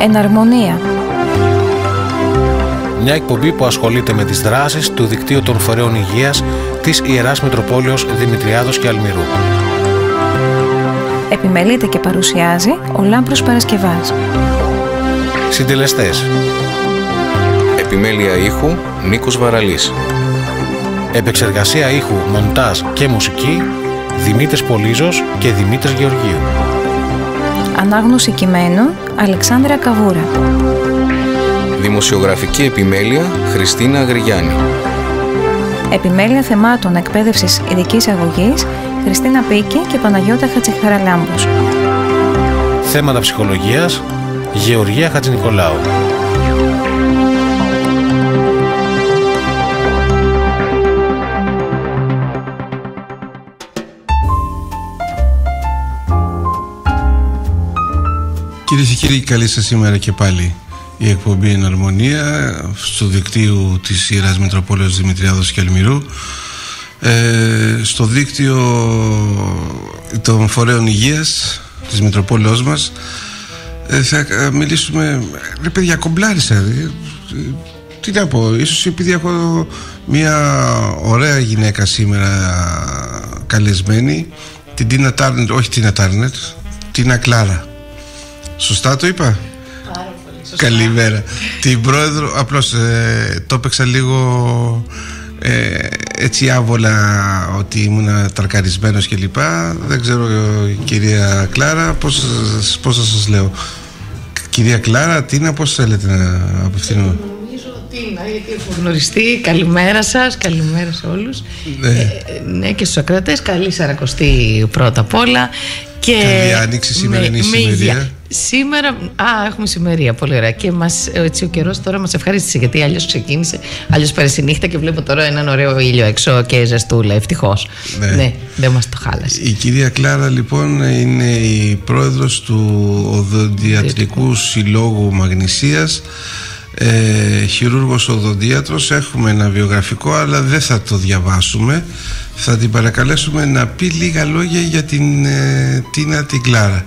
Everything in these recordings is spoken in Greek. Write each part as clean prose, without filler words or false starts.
Εναρμονία. Μια εκπομπή που ασχολείται με τις δράσεις του δικτύου των φορέων υγείας της Ιεράς Μητροπόλεως Δημητριάδος και Αλμυρού. Επιμελείται και παρουσιάζει ο Λάμπρος Παρασκευάς. Συντελεστές: επιμέλεια ήχου Νίκος Βαραλής. Επεξεργασία ήχου, μοντάζ και μουσική Δημήτρης Πολύζος και Δημήτρης Γεωργίου. Ανάγνωση κειμένου Αλεξάνδρα Καβούρα. Δημοσιογραφική επιμέλεια Χριστίνα Αγριγιάννη. Επιμέλεια θεμάτων εκπαίδευσης ειδικής αγωγής Χριστίνα Πίκη και Παναγιώτα Χατζηχαραλάμπους. Θέματα ψυχολογίας Γεωργία Χατζηνικολάου. Κυρίες και κύριοι, καλή σας σήμερα και πάλι. Η εκπομπή Εναρμονία στο δικτύο της Ιεράς Μητροπόλεως Δημητριάδος και Αλμυρού, στο δίκτυο των φορέων υγείας της Μητροπόλεως μας. Θα μιλήσουμε, ρε παιδιά, κομπλάρισα, τι να πω, ίσως επειδή έχω μια ωραία γυναίκα σήμερα καλεσμένη, την Τίνα Τάρνετ, όχι Τίνα Τάρνετ, Τίνα Κλάρα. Σωστά το είπα? Πάρα πολύ σωστά. Καλημέρα. Την πρόεδρο, απλώς το έπαιξα λίγο έτσι άβολα, ότι ήμουν τρακαρισμένος και λοιπά. Δεν ξέρω, κυρία Κλάρα, πώς θα σας λέω? Κυρία Κλάρα, Τίνα, πώς θέλετε να απευθύνω? Νομίζω Τίνα, γιατί έχουμε γνωριστεί. Καλημέρα σας, καλημέρα σε όλους. Ναι, και στους ακροατές. Καλή Σαρακοστή πρώτα απ' όλα. Και καλή άνοιξη, σημερινή σημερία. Σήμερα, έχουμε σημερία, πολύ ωραία. Και έτσι ο καιρός τώρα μας ευχαρίστησε, γιατί αλλιώς ξεκίνησε, αλλιώς πέρασε η νύχτα και βλέπω τώρα έναν ωραίο ήλιο έξω και ζεστούλα, ευτυχώς. Ναι, δεν μας το χάλασε. Η κυρία Κλάρα λοιπόν είναι η πρόεδρος του Οδοντιατρικού Συλλόγου Μαγνησίας, χειρούργος οδοντίατρος. Έχουμε ένα βιογραφικό, αλλά δεν θα το διαβάσουμε. Θα την παρακαλέσουμε να πει λίγα λόγια για την Τίνα την Κλάρα.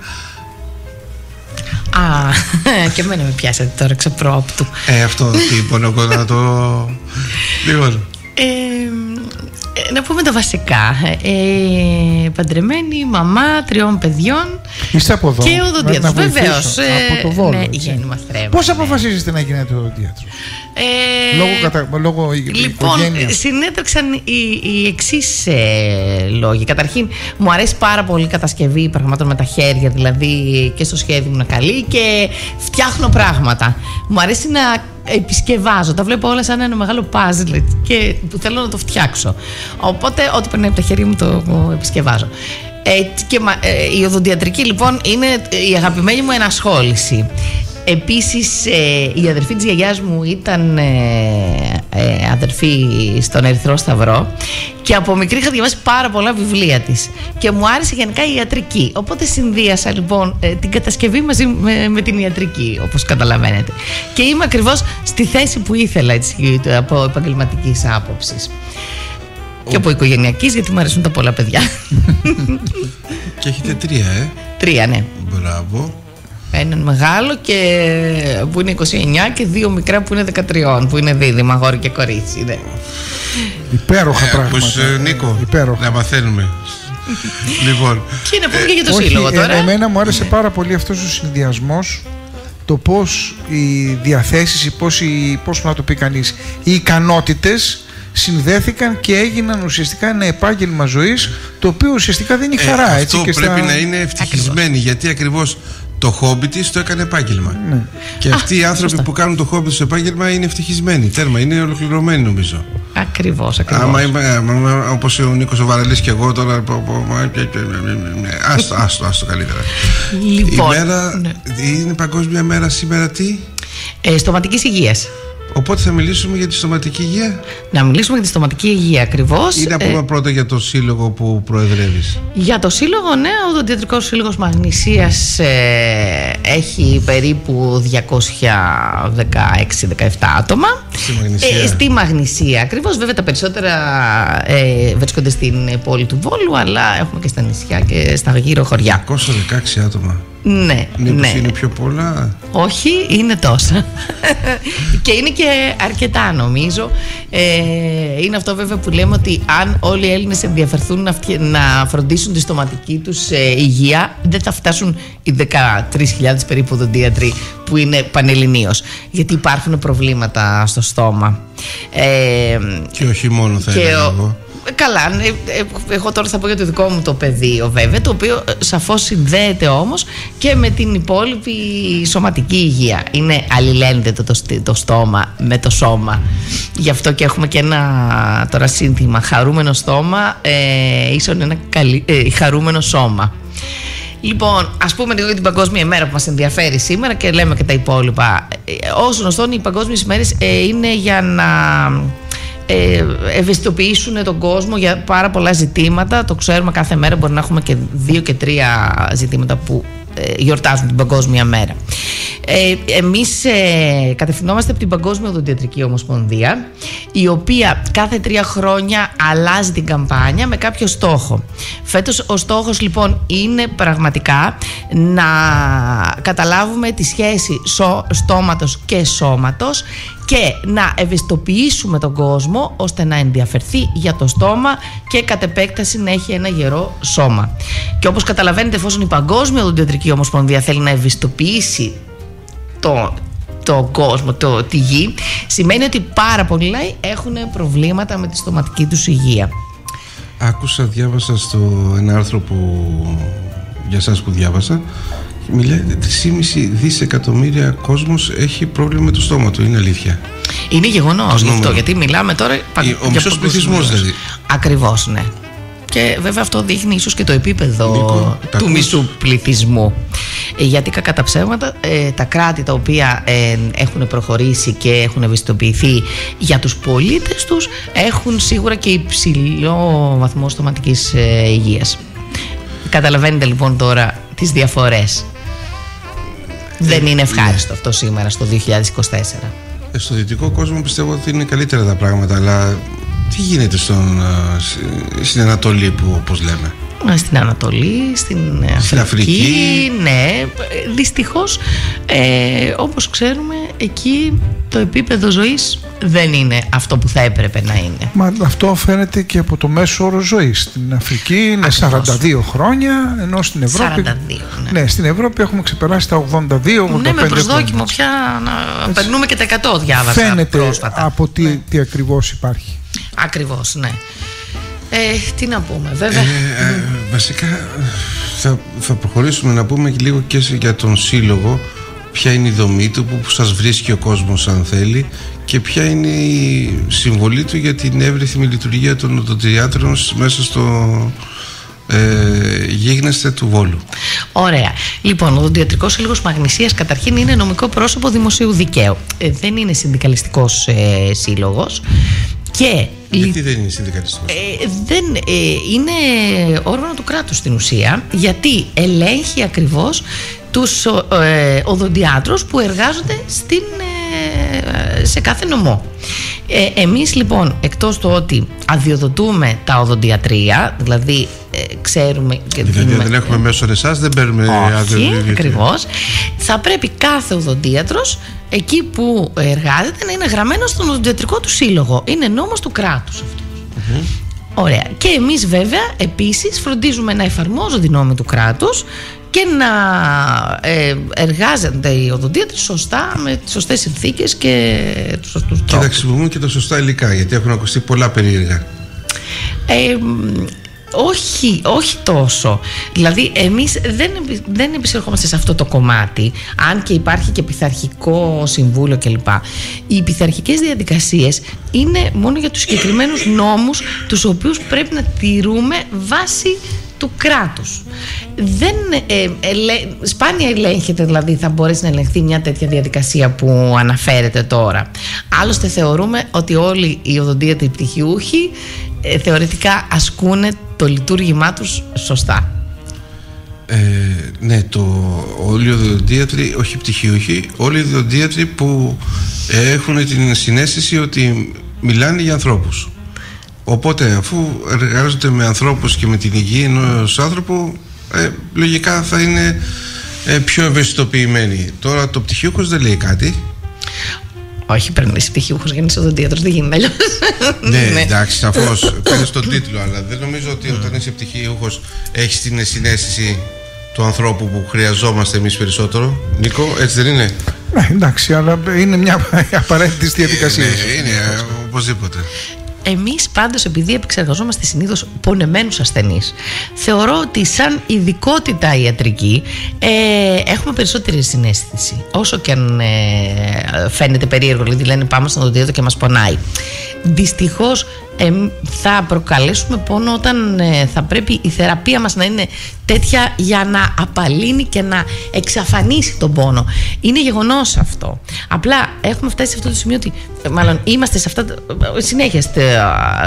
Και εμένα με πιάσατε τώρα ξεπρόπτου. Αυτό τι μπορώ να το... Λοιπόν. Να πούμε τα βασικά. Παντρεμένη, μαμά 3 παιδιών. Είστε από εδώ? Και οδοντίατρος, βεβαίως. Από το Βόλο. Ναι, γέννημα θρέμα. Πώς αποφασίζετε να γίνετε οδοντίατρος? Λόγω λοιπόν, συνέτρεξαν οι εξής λόγοι. Καταρχήν, μου αρέσει πάρα πολύ η κατασκευή πραγμάτων με τα χέρια, δηλαδή και στο σχέδιο μου είναι καλή και φτιάχνω πράγματα. Μου αρέσει να επισκευάζω, τα βλέπω όλα σαν ένα μεγάλο puzzle και που θέλω να το φτιάξω. Οπότε, ό,τι περνάει από τα χέρια μου το επισκευάζω. Και η οδοντιατρική λοιπόν είναι η αγαπημένη μου ενασχόληση. Επίσης η αδερφή της γιαγιάς μου ήταν αδερφή στον Ερυθρό Σταυρό και από μικρή είχα διαβάσει πάρα πολλά βιβλία της και μου άρεσε γενικά η ιατρική, οπότε συνδύασα λοιπόν την κατασκευή μαζί με την ιατρική, όπως καταλαβαίνετε, και είμαι ακριβώς στη θέση που ήθελα, έτσι, από επαγγελματικής άποψης και από οικογενειακής, γιατί μου αρέσουν τα πολλά παιδιά. Και έχετε 3, 3, ναι. Μπράβο. Έναν μεγάλο που είναι 29 και 2 μικρά που είναι 13, που είναι δίδυμα, αγόρι και κορίτσι. Ναι. Υπέροχα πράγματα. Νίκο, υπέροχα. να μαθαίνουμε. Λοιπόν. Και να πούμε και για το σύλλογο τώρα. Εμένα μου άρεσε πάρα πολύ αυτός ο συνδυασμός, το πώς οι διαθέσεις, πώς να το πει κανείς, οι ικανότητες συνδέθηκαν και έγιναν ουσιαστικά ένα επάγγελμα ζωής, το οποίο ουσιαστικά δίνει χαρά. Αυτό έτσι, και πρέπει να είναι ευτυχισμένοι, γιατί ακριβώς το χόμπι της το έκανε επάγγελμα. Ναι. Και αυτοί οι άνθρωποι που κάνουν το χόμπι τους επάγγελμα είναι ευτυχισμένοι. Τέρμα, είναι ολοκληρωμένοι νομίζω. Ακριβώς. Άμα όπως ο Νίκος ο Βαραλής και εγώ τώρα. Άστο καλύτερα. Λοιπόν, η μέρα είναι Παγκόσμια Μέρα σήμερα τι? Στοματικής υγείας. Οπότε θα μιλήσουμε για τη στοματική υγεία. Να μιλήσουμε για τη στοματική υγεία ακριβώς. Ή να πούμε πρώτα για το σύλλογο που προεδρεύεις. Για το σύλλογο, ναι, ο Οδοντιατρικός Σύλλογος Μαγνησίας έχει περίπου 216-17 άτομα Στη Μαγνησία ακριβώς. Βέβαια τα περισσότερα βρίσκονται στην πόλη του Βόλου, αλλά έχουμε και στα νησιά και στα γύρω χωριά. 216 άτομα. Ναι, μήπως είναι πιο πολλά? Όχι, είναι τόσα. Και είναι και αρκετά, νομίζω. Είναι αυτό βέβαια που λέμε, ότι αν όλοι οι Έλληνες ενδιαφερθούν να φροντίσουν τη στοματική τους υγεία, δεν θα φτάσουν οι 13.000 περίπου οδοντίατροι που είναι πανελληνίως, γιατί υπάρχουν προβλήματα στο στόμα. Και όχι μόνο, θα έλεγα εγώ. Καλά, εγώ τώρα θα πω για το δικό μου το πεδίο, βέβαια, το οποίο σαφώς συνδέεται όμως και με την υπόλοιπη σωματική υγεία. Είναι αλληλένδετο το στόμα με το σώμα. Γι' αυτό και έχουμε και ένα τώρα σύνθημα: χαρούμενο στόμα ίσον ένα χαρούμενο σώμα. Λοιπόν, ας πούμε λίγο για την Παγκόσμια ημέρα που μας ενδιαφέρει σήμερα και λέμε και τα υπόλοιπα. Ως γνωστόν, οι Παγκόσμιες ημέρες είναι για να ευαισθητοποιήσουν τον κόσμο για πάρα πολλά ζητήματα. Το ξέρουμε, κάθε μέρα μπορεί να έχουμε και 2 και 3 ζητήματα που γιορτάζουν την Παγκόσμια μέρα. Εμείς κατευθυνόμαστε από την Παγκόσμια Οδοντιατρική Ομοσπονδία, η οποία κάθε 3 χρόνια αλλάζει την καμπάνια με κάποιο στόχο. Φέτος ο στόχος λοιπόν είναι πραγματικά να καταλάβουμε τη σχέση στόματος και σώματος και να ευαισθητοποιήσουμε τον κόσμο ώστε να ενδιαφερθεί για το στόμα και κατ' επέκταση να έχει ένα γερό σώμα. Και όπως καταλαβαίνετε, εφόσον η Παγκόσμια Οδοντιατρική Ομοσπονδία θέλει να ευαισθητοποιήσει τον κόσμο, τη γη, σημαίνει ότι πάρα πολλοί έχουν προβλήματα με τη στοματική τους υγεία. Διάβασα ένα άρθρο για εσάς που διάβασα, μιλάει 3,5 δισεκατομμύρια κόσμος έχει πρόβλημα με το στόμα του. Είναι αλήθεια? Είναι γεγονός αυτό, γιατί μιλάμε τώρα ο μισός πληθυσμός δηλαδή. Ακριβώς, ναι. Και βέβαια αυτό δείχνει ίσως και το επίπεδο του μισού πληθυσμού. Γιατί κακά τα ψέματα, τα κράτη τα οποία έχουν προχωρήσει και έχουν ευαισθητοποιηθεί για τους πολίτες τους έχουν σίγουρα και υψηλό βαθμό στοματικής υγείας. Καταλαβαίνετε λοιπόν τώρα τις διαφορές. Δεν είναι ευχάριστο αυτό σήμερα στο 2024. Στο δυτικό κόσμο πιστεύω ότι είναι καλύτερα τα πράγματα, αλλά τι γίνεται στην Ανατολή, που όπως λέμε? Στην Ανατολή, στην Αφρική, ναι, δυστυχώς όπως ξέρουμε εκεί το επίπεδο ζωής δεν είναι αυτό που θα έπρεπε να είναι. Μα αυτό φαίνεται και από το μέσο όρο ζωής. Στην Αφρική είναι 42 χρόνια, ενώ στην Ευρώπη 42, ναι. Στην Ευρώπη έχουμε ξεπεράσει τα 82-85 ναι, με προσδόκιμο χρόνια. Πια να περνούμε και τα 100, διάβασα φαίνεται πρόσφατα. Από τι ακριβώς υπάρχει. Ακριβώς, ναι. Τι να πούμε, βέβαια. Βασικά θα προχωρήσουμε να πούμε λίγο και για τον σύλλογο. Ποια είναι η δομή του, που σας βρίσκει ο κόσμος αν θέλει, και ποια είναι η συμβολή του για την εύρυθμη λειτουργία των οδοντιάτρων μέσα στο γίγνεσθε του Βόλου. Ωραία. Λοιπόν, ο Οδοντιατρικός Σύλλογος Μαγνησίας καταρχήν είναι νομικό πρόσωπο δημοσίου δικαίου. Δεν είναι συνδικαλιστικός σύλλογος. Και γιατί δεν είναι συνδικαλιστικός? Δεν είναι όργανο του κράτους στην ουσία, γιατί ελέγχει ακριβώς τους οδοντιάτρους που εργάζονται σε κάθε νομό. Εμείς λοιπόν, εκτός του ότι αδειοδοτούμε τα οδοντιατρία, δηλαδή ξέρουμε... Δηλαδή δεν έχουμε μέσω εσάς, δεν παίρνουμε αδειοδοτία. Ακριβώς. Θα πρέπει κάθε οδοντίατρος εκεί που εργάζεται να είναι γραμμένο στον οδοντιατρικό του σύλλογο. Είναι νόμος του κράτους αυτό. Ωραία. Και εμείς βέβαια επίσης φροντίζουμε να εφαρμόζονται οι νόμοι του κράτους και να εργάζονται οι οδοντίατροι σωστά, με τις σωστές συνθήκες και τους σωστούς τρόπους. Και να χρησιμοποιούμε και τα σωστά υλικά, γιατί έχουν ακουστεί πολλά περίεργα. Όχι τόσο. Δηλαδή εμείς δεν επισερχόμαστε σε αυτό το κομμάτι, αν και υπάρχει και πειθαρχικό συμβούλιο κλπ. Οι πειθαρχικές διαδικασίες είναι μόνο για τους συγκεκριμένους νόμους, τους οποίους πρέπει να τηρούμε βάσει του κράτους. Σπάνια ελέγχεται, δηλαδή θα μπορέσει να ελεγχθεί μια τέτοια διαδικασία που αναφέρεται τώρα. Άλλωστε θεωρούμε ότι όλοι οι οδοντίατροι πτυχιούχοι θεωρητικά ασκούν το λειτουργήμά τους σωστά. Ναι, όλοι οι οδοντίατροι, όχι πτυχίουχοι, όλοι οι οδοντίατροι που έχουν την συναίσθηση ότι μιλάνε για ανθρώπους. Οπότε αφού εργάζονται με ανθρώπους και με την υγεία ενός άνθρωπου, λογικά θα είναι πιο ευαισθητοποιημένοι. Τώρα το πτυχίουχος δεν λέει κάτι. Όχι, πρέπει να είσαι πτυχίουχος για να είσαι οδοντίατρος, δεν γίνεται αλλιώς. Ναι, εντάξει, σαφώς παίρνεις τον τίτλο, αλλά δεν νομίζω ότι όταν είσαι πτυχίουχος έχεις την συναίσθηση του ανθρώπου που χρειαζόμαστε εμείς περισσότερο. Νίκο, έτσι δεν είναι? Ναι, εντάξει, αλλά είναι μια απαραίτητη διαδικασία. Ναι, είναι οπωσδήποτε. Εμείς πάντως, επειδή επεξεργαζόμαστε συνήθως πονεμένους ασθενείς, θεωρώ ότι σαν ειδικότητα ιατρική έχουμε περισσότερη συναίσθηση. Όσο και αν φαίνεται περίεργο, δηλαδή λένε πάμε στον οδοντίατρο και μας πονάει. Δυστυχώς θα προκαλέσουμε πόνο όταν θα πρέπει η θεραπεία μας να είναι τέτοια για να απαλύνει και να εξαφανίσει τον πόνο. Είναι γεγονός αυτό. Απλά έχουμε φτάσει σε αυτό το σημείο ότι, μάλλον είμαστε σε αυτά, συνέχεια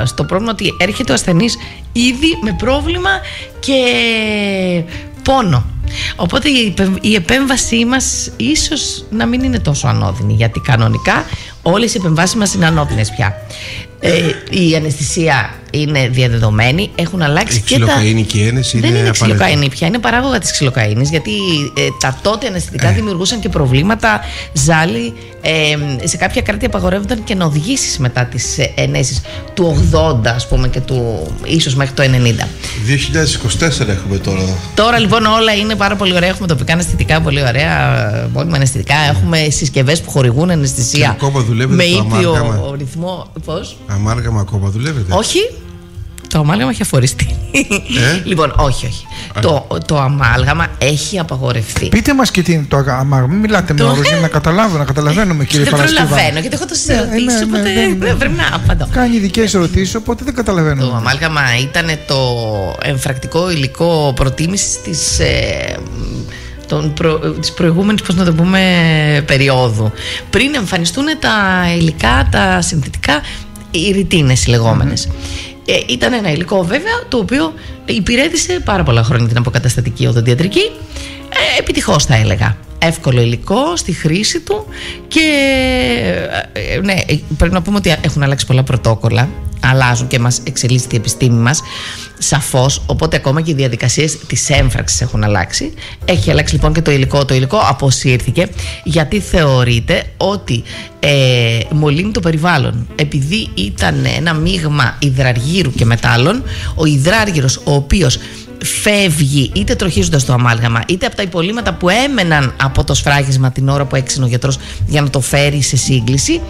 στο πρόβλημα ότι έρχεται ο ασθενής ήδη με πρόβλημα και πόνο. Οπότε η επέμβασή μας ίσως να μην είναι τόσο ανώδυνη, γιατί κανονικά όλες οι επεμβάσεις μας είναι ανώδυνες πια. Η αναισθησία είναι διαδεδομένη, έχουν αλλάξει η ξυλοκαΐνη και η ένεση δεν είναι ξυλοκαΐνη πια, είναι παράγωγα της ξυλοκαΐνης, γιατί τα τότε αναισθητικά δημιουργούσαν και προβλήματα, ζάλι. Σε κάποια κράτη απαγορεύονταν και να οδηγήσεις μετά τις ενέσεις του 80, ας πούμε, και ίσως μέχρι το 90. 2024 έχουμε τώρα. Τώρα λοιπόν όλα είναι πάρα πολύ ωραία. Έχουμε τοπικά αναισθητικά πολύ ωραία, μόνιμα αναισθητικά. Έχουμε συσκευές που χορηγούν αναισθησία με ήπιο ρυθμό. Πώς? Αμάλγαμα ακόμα δουλεύετε? Όχι. Το αμάλγαμα έχει αφοριστεί. Λοιπόν, όχι. Το αμάλγαμα έχει απαγορευτεί. Πείτε μας και τι είναι το αμάλγαμα. Μην μιλάτε με όρους για να καταλαβαίνουμε, κύριε Παρασκευά. Δεν προλαβαίνω, γιατί έχω τόσες ερωτήσεις, οπότε πρέπει να απαντώ. Κάνει ειδικές ερωτήσεις, οπότε δεν καταλαβαίνω. Το αμάλγαμα ήταν το εμφρακτικό υλικό προτίμησης της προηγούμενης, πώς να το πούμε, περίοδου. Πριν εμφανιστούν τα υλικά, τα συνθετικά, οι ρητίνες λεγόμενες. Ήταν ένα υλικό βέβαια το οποίο υπηρέτησε πάρα πολλά χρόνια την αποκαταστατική οδοντιατρική, επιτυχώς θα έλεγα. Εύκολο υλικό στη χρήση του και ναι, πρέπει να πούμε ότι έχουν αλλάξει πολλά πρωτόκολλα, αλλάζουν και μας εξελίσσεται η επιστήμη μας σαφώς, οπότε ακόμα και οι διαδικασίες της έμφραξης έχουν αλλάξει. Έχει αλλάξει λοιπόν και το υλικό αποσύρθηκε, γιατί θεωρείται ότι μολύνει το περιβάλλον. Επειδή ήταν ένα μείγμα υδραργύρου και μετάλλων, ο υδράργυρος ο οποίος φεύγει είτε τροχίζοντας το αμάλγαμα είτε από τα υπολείμματα που έμεναν από το σφράγισμα την ώρα που έξινε ο γιατρός για να το φέρει σε σύγκληση,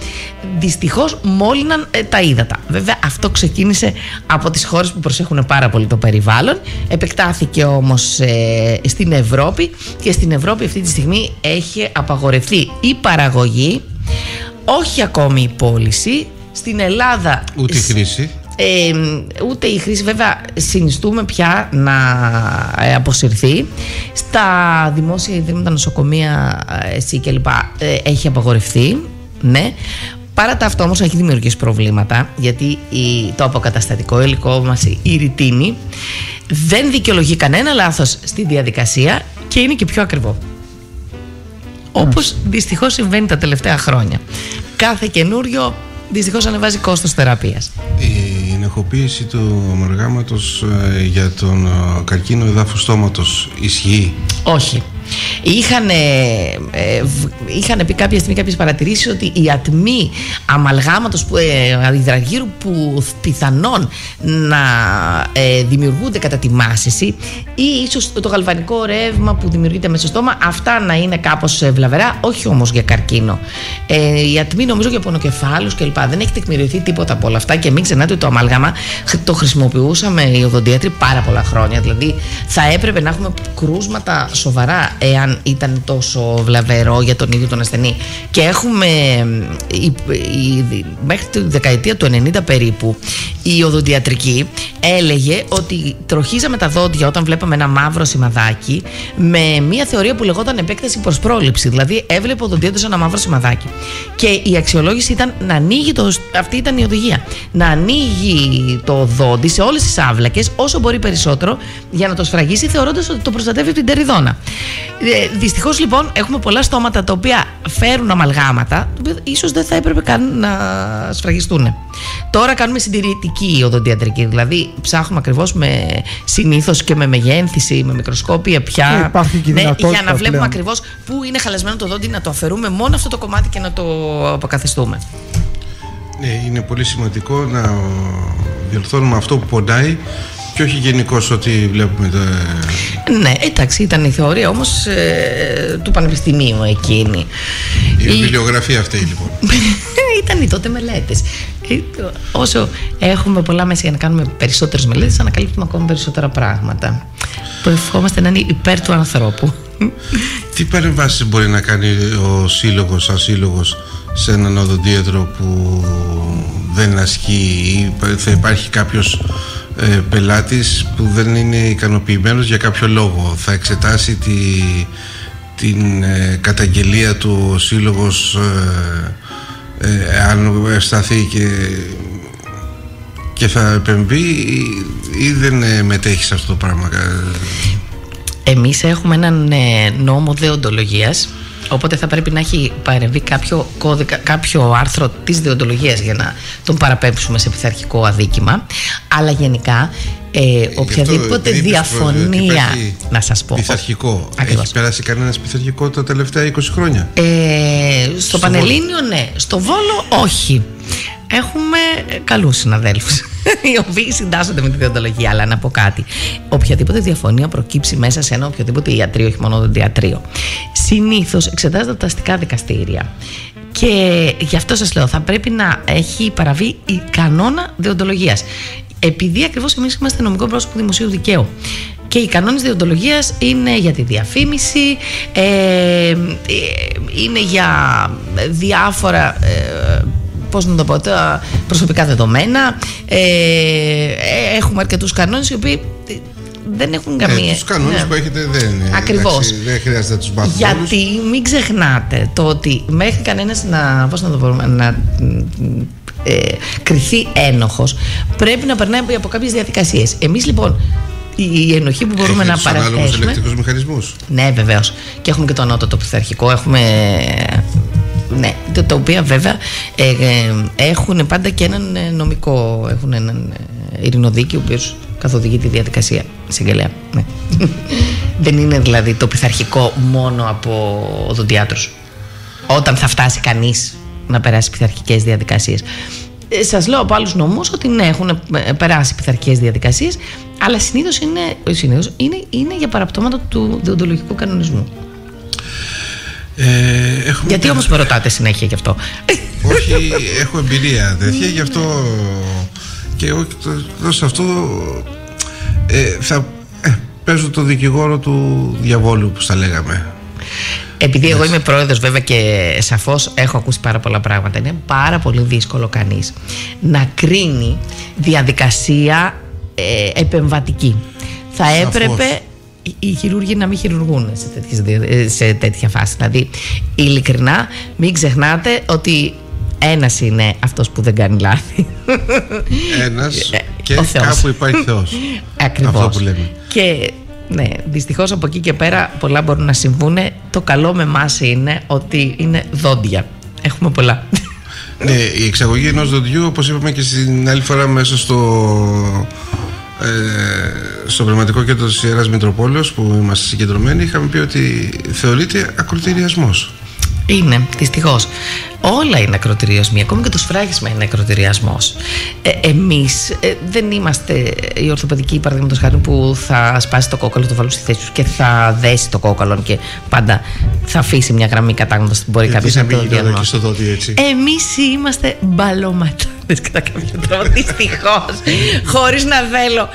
δυστυχώς μόλυναν τα ύδατα. Βέβαια αυτό ξεκίνησε από τις χώρες που προσέχουν πάρα πολύ το περιβάλλον, επεκτάθηκε όμως στην Ευρώπη και στην Ευρώπη αυτή τη στιγμή έχει απαγορευτεί η παραγωγή, όχι ακόμη η πώληση. Στην Ελλάδα ούτε η χρήση. Ούτε η χρήση, βέβαια συνιστούμε πια να αποσυρθεί. Στα δημόσια ιδρύματα, νοσοκομεία κλπ. Έχει απαγορευτεί, ναι. Παρά τα αυτό όμως έχει δημιουργήσει προβλήματα, γιατί το αποκαταστατικό υλικό μας, η ρητίνη, δεν δικαιολογεί κανένα λάθος στη διαδικασία και είναι και πιο ακριβό. Όπως δυστυχώς συμβαίνει τα τελευταία χρόνια. Κάθε καινούριο δυστυχώς ανεβάζει κόστος θεραπείας. Η ενεχοποίηση του αμαλγάματος για τον καρκίνο εδάφους στόματος ισχύει? Όχι. Είχαν πει κάποια στιγμή κάποιες παρατηρήσεις ότι η ατμή αμαλγάματος υδραργύρου που πιθανόν να δημιουργούνται κατά τη μάσηση ή ίσως το γαλβανικό ρεύμα που δημιουργείται μέσα στο στόμα, αυτά να είναι κάπως βλαβερά, όχι όμως για καρκίνο. Η ατμή νομίζω για πονοκεφάλους κλπ. Δεν έχει τεκμηριωθεί τίποτα από όλα αυτά και μην ξεχνάτε ότι το αμάλγαμα το χρησιμοποιούσαμε οι οδοντίατροι πάρα πολλά χρόνια. Δηλαδή θα έπρεπε να έχουμε κρούσματα σοβαρά εάν αν ήταν τόσο βλαβερό για τον ίδιο τον ασθενή. Και έχουμε μέχρι τη δεκαετία του 90 περίπου, η οδοντιατρική έλεγε ότι τροχίζαμε τα δόντια όταν βλέπαμε ένα μαύρο σημαδάκι, με μια θεωρία που λεγόταν επέκταση προς πρόληψη. Δηλαδή έβλεπε ο οδοντίατρος ένα μαύρο σημαδάκι και η αξιολόγηση ήταν να ανοίγει αυτή ήταν η οδηγία, να ανοίγει το δόντι σε όλες τις άβλακες όσο μπορεί περισσότερο για να το σφραγίσει, θεωρώντας ότι το προστατεύει από την τεριδόνα. Δυστυχώς λοιπόν έχουμε πολλά στόματα τα οποία φέρουν αμαλγάματα, τα οποία ίσως δεν θα έπρεπε καν να σφραγιστούν. Τώρα κάνουμε συντηρητική οδοντιατρική, δηλαδή ψάχνουμε ακριβώς συνήθως και με μεγένθηση, με μικροσκόπια πια. Υπάρχει και για να βλέπουμε ακριβώς πού είναι χαλασμένο το δόντι, να το αφαιρούμε μόνο αυτό το κομμάτι και να το αποκαθιστούμε. Ναι, είναι πολύ σημαντικό να διορθώνουμε αυτό που πονάει και όχι γενικώς ότι βλέπουμε Ναι, εντάξει, ήταν η θεωρία όμως του πανεπιστημίου εκείνη. Η βιβλιογραφία αυτή λοιπόν. Ήταν οι τότε μελέτες. Όσο έχουμε πολλά μέσα για να κάνουμε περισσότερες μελέτες, ανακαλύπτουμε ακόμα περισσότερα πράγματα που ευχόμαστε να είναι υπέρ του ανθρώπου. Τι παρεμβάσεις μπορεί να κάνει ο σύλλογος, σαν σύλλογος, σε έναν οδοντίατρο που δεν ασκεί, ή θα υπάρχει κάποιος πελάτης που δεν είναι ικανοποιημένος για κάποιο λόγο? Θα εξετάσει την καταγγελία του ο σύλλογος, αν σταθεί και θα επεμβεί, ή δεν μετέχει σε αυτό το πράγμα? Εμείς έχουμε έναν νόμο δεοντολογίας, οπότε θα πρέπει να έχει παρεμβεί κάποιο άρθρο της δεοντολογίας για να τον παραπέμψουμε σε πειθαρχικό αδίκημα. Αλλά γενικά οποιαδήποτε διαφωνία, να σας πω. Πειθαρχικό. Έχει περάσει κανένας πειθαρχικό τα τελευταία 20 χρόνια? Στο Πανελλήνιο ναι, στο Βόλο όχι. Έχουμε καλούς συναδέλφους οι οποίοι συντάσσονται με τη δεοντολογία. Αλλά να πω κάτι, οποιαδήποτε διαφωνία προκύψει μέσα σε ένα οποιοδήποτε ιατρείο, όχι μόνο οδοντιατρείο, συνήθως εξετάζονται τα αστικά δικαστήρια. Και γι' αυτό σας λέω, θα πρέπει να έχει παραβεί η κανόνα δεοντολογίας. Επειδή ακριβώς εμείς είμαστε νομικό πρόσωπο δημοσίου δικαίου. Και οι κανόνες δεοντολογίας είναι για τη διαφήμιση, είναι για διάφορα πώς να το πω, τα προσωπικά δεδομένα. Έχουμε αρκετούς κανόνες οι οποίοι δεν έχουν καμία. Τους κανόνες που έχετε δεν είναι. Ακριβώς. Δεν χρειάζεται να τους μάθουμε. Γιατί μην ξεχνάτε το ότι μέχρι κανένας να κριθεί ένοχος, πρέπει να περνάει από κάποιες διαδικασίες. Εμείς λοιπόν η ενοχή που μπορούμε να παραθέσουμε. Ανάλογους ελεκτικούς μηχανισμούς. Ναι, βεβαίως. Και έχουμε και το ανώτατο πειθαρχικό. Έχουμε. Ναι, τα οποία βέβαια έχουν πάντα και έναν νομικό, έχουν έναν ειρηνοδίκη ο οποίος καθοδηγεί τη διαδικασία εισαγγελέα. Ναι. Δεν είναι δηλαδή το πειθαρχικό μόνο από οδοντιάτρους. Όταν θα φτάσει κανείς να περάσει πειθαρχικές διαδικασίες. Σας λέω από άλλους νομούς ότι ναι, έχουν περάσει πειθαρχικές διαδικασίες, αλλά συνήθως είναι για παραπτώματα του δεοντολογικού κανονισμού. Γιατί όμως με ρωτάτε συνέχεια γι' αυτό? Όχι, έχω εμπειρία τέτοια, γι' αυτό και εγώ σε αυτό θα παίζω το δικηγόρο του διαβόλου που στα λέγαμε. Επειδή εγώ είμαι πρόεδρος βέβαια και σαφώς έχω ακούσει πάρα πολλά πράγματα, είναι πάρα πολύ δύσκολο κανείς να κρίνει διαδικασία επεμβατική. Θα έπρεπε οι χειρούργοι να μην χειρουργούν σε τέτοια φάση. Δηλαδή, ειλικρινά, μην ξεχνάτε ότι ένας είναι αυτός που δεν κάνει λάθη. Ένας και κάπου υπάρχει Θεός. Ακριβώς. Αυτό που λέμε. Και ναι, δυστυχώς από εκεί και πέρα πολλά μπορούν να συμβούν. Το καλό με εμάς είναι ότι είναι δόντια. Έχουμε πολλά. Ναι, η εξαγωγή ενός δοντιού, όπως είπαμε και στην άλλη φορά μέσα στο Πνευματικό Κέντρο της Ιεράς Μητροπόλεως που είμαστε συγκεντρωμένοι, είχαμε πει ότι θεωρείται ακροτηριασμός. Είναι, δυστυχώς. Όλα είναι ακροτηριασμοί, ακόμη και το σφράγισμα είναι ακροτηριασμός. Εμείς δεν είμαστε οι ορθοπαιδικοί, παραδείγματος χάρη, που θα σπάσει το κόκαλο, το βάλουν στη θέση του και θα δέσει το κόκαλο και πάντα θα αφήσει μια γραμμή κατάγνωτος που μπορεί κάποιος να το διαγνώσει. Εμείς είμαστε μπαλώματα. ορμόνες κατά κάποιο τρόπο, δυστυχώς, χωρίς να θέλω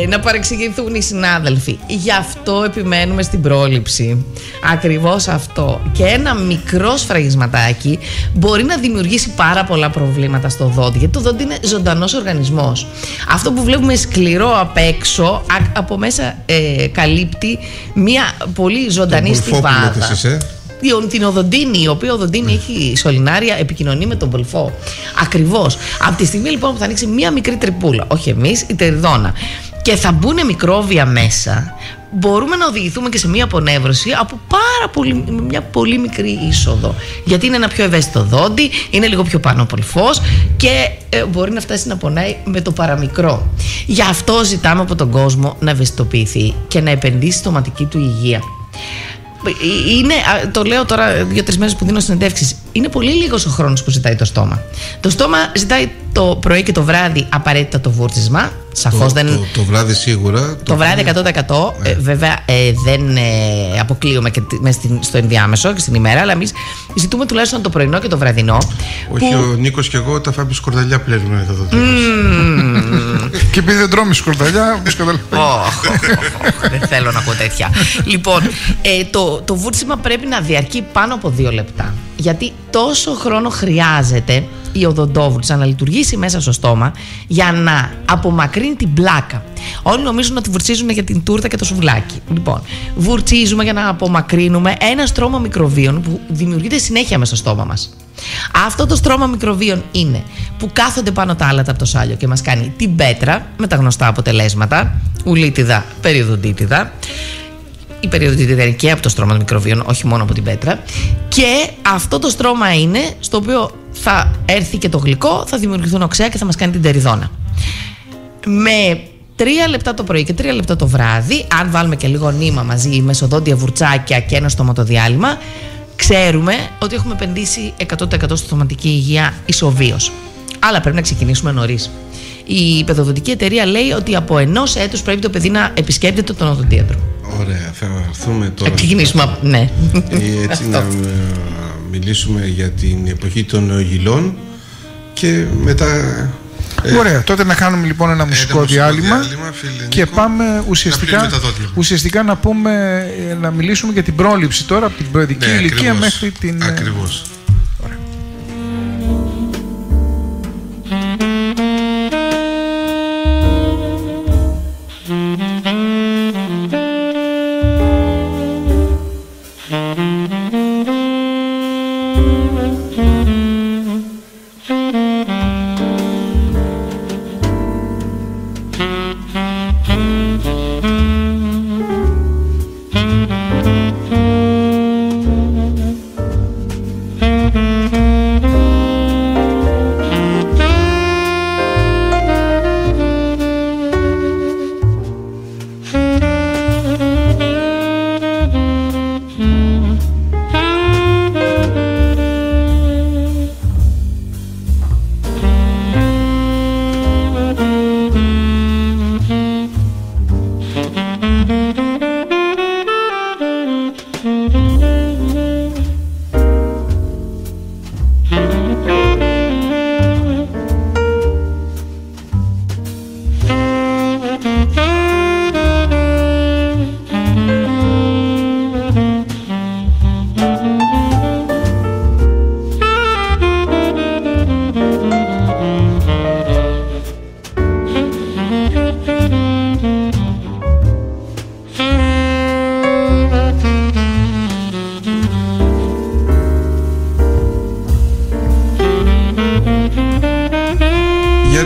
να παρεξηγηθούν οι συνάδελφοι. Γι' αυτό επιμένουμε στην πρόληψη. Ακριβώς αυτό. Και ένα μικρό σφραγισματάκι μπορεί να δημιουργήσει πάρα πολλά προβλήματα στο δόντι, γιατί το δόντι είναι ζωντανός οργανισμός. Αυτό που βλέπουμε σκληρό απ' έξω, από μέσα καλύπτει μια πολύ ζωντανή στιβάδα. Την οδοντίνη, η οποία οδοντίνη έχει σωληνάρια, επικοινωνεί με τον βολφό. Ακριβώς. Από τη στιγμή λοιπόν που θα ανοίξει μία μικρή τρυπούλα, όχι εμείς, η τεριδόνα, και θα μπουν μικρόβια μέσα, μπορούμε να οδηγηθούμε και σε μία απονεύρωση από μια πολύ μικρή είσοδο. Γιατί είναι ένα πιο ευαίσθητο δόντι, είναι λίγο πιο πάνω ο βολφός και μπορεί να φτάσει να πονάει με το παραμικρό. Γι' αυτό ζητάμε από τον κόσμο να ευαισθητοποιηθεί και να επενδύσει στη σωματική του υγεία. Το λέω τώρα 2-3 μέρες που δίνω συνεντεύξεις. Είναι πολύ λίγος ο χρόνος που ζητάει το στόμα. Το στόμα ζητάει το πρωί και το βράδυ απαραίτητα το βούρτσισμα. Σαφώς το βράδυ σίγουρα. Το βράδυ 100%. Βέβαια δεν αποκλείουμε και στο ενδιάμεσο και στην ημέρα, αλλά εμείς ζητούμε τουλάχιστον το πρωινό και το βραδινό. Όχι, ο Νίκος και εγώ τα φάμε σκορδαλιά πλένουμε εδώ. Και επειδή δεν τρώμε σκορδαλιά, δεν θέλω να πω τέτοια. Λοιπόν, το βούρτσιμα πρέπει να διαρκεί πάνω από 2 λεπτά. Γιατί τόσο χρόνο χρειάζεται η οδοντόβουρτσα να λειτουργήσει μέσα στο στόμα για να απομακρύνει την πλάκα. Όλοι νομίζουν ότι βουρτσίζουν για την τούρτα και το σουβλάκι. Λοιπόν, βουρτσίζουμε για να απομακρύνουμε ένα στρώμα μικροβίων που δημιουργείται συνέχεια μέσα στο στόμα μας. Αυτό το στρώμα μικροβίων είναι που κάθονται πάνω τα άλατα από το σάλιο και μας κάνει την πέτρα με τα γνωστά αποτελέσματα, ουλίτιδα, περιοδοντίτιδα. Η περιοδοντίτιδα είναι και από το στρώμα των μικροβίων, όχι μόνο από την πέτρα. Και αυτό το στρώμα είναι στο οποίο θα έρθει και το γλυκό, θα δημιουργηθούν οξέα και θα μας κάνει την τεριδόνα. Με 3 λεπτά το πρωί και 3 λεπτά το βράδυ, αν βάλουμε και λίγο νήμα μαζί, μεσοδόντια βουρτσάκια και ένα στοματοδιάλειμμα, ξέρουμε ότι έχουμε επενδύσει 100% στη σωματική υγεία ισοβίως. Αλλά πρέπει να ξεκινήσουμε νωρίς. Η παιδοδοντική εταιρεία λέει ότι από 1 έτους πρέπει το παιδί να επισκέπτεται τον οδοντίατρο. Ωραία, θα έρθουμε τώρα. Θα ξεκινήσουμε, ναι. Έτσι να μιλήσουμε για την εποχή των γυλών και μετά... Ωραία, τότε να κάνουμε λοιπόν ένα μουσικό διάλειμμα και πάμε ουσιαστικά να μιλήσουμε για την πρόληψη τώρα από την προεδρική ηλικία μέχρι την... Ακριβώς. Ωραία.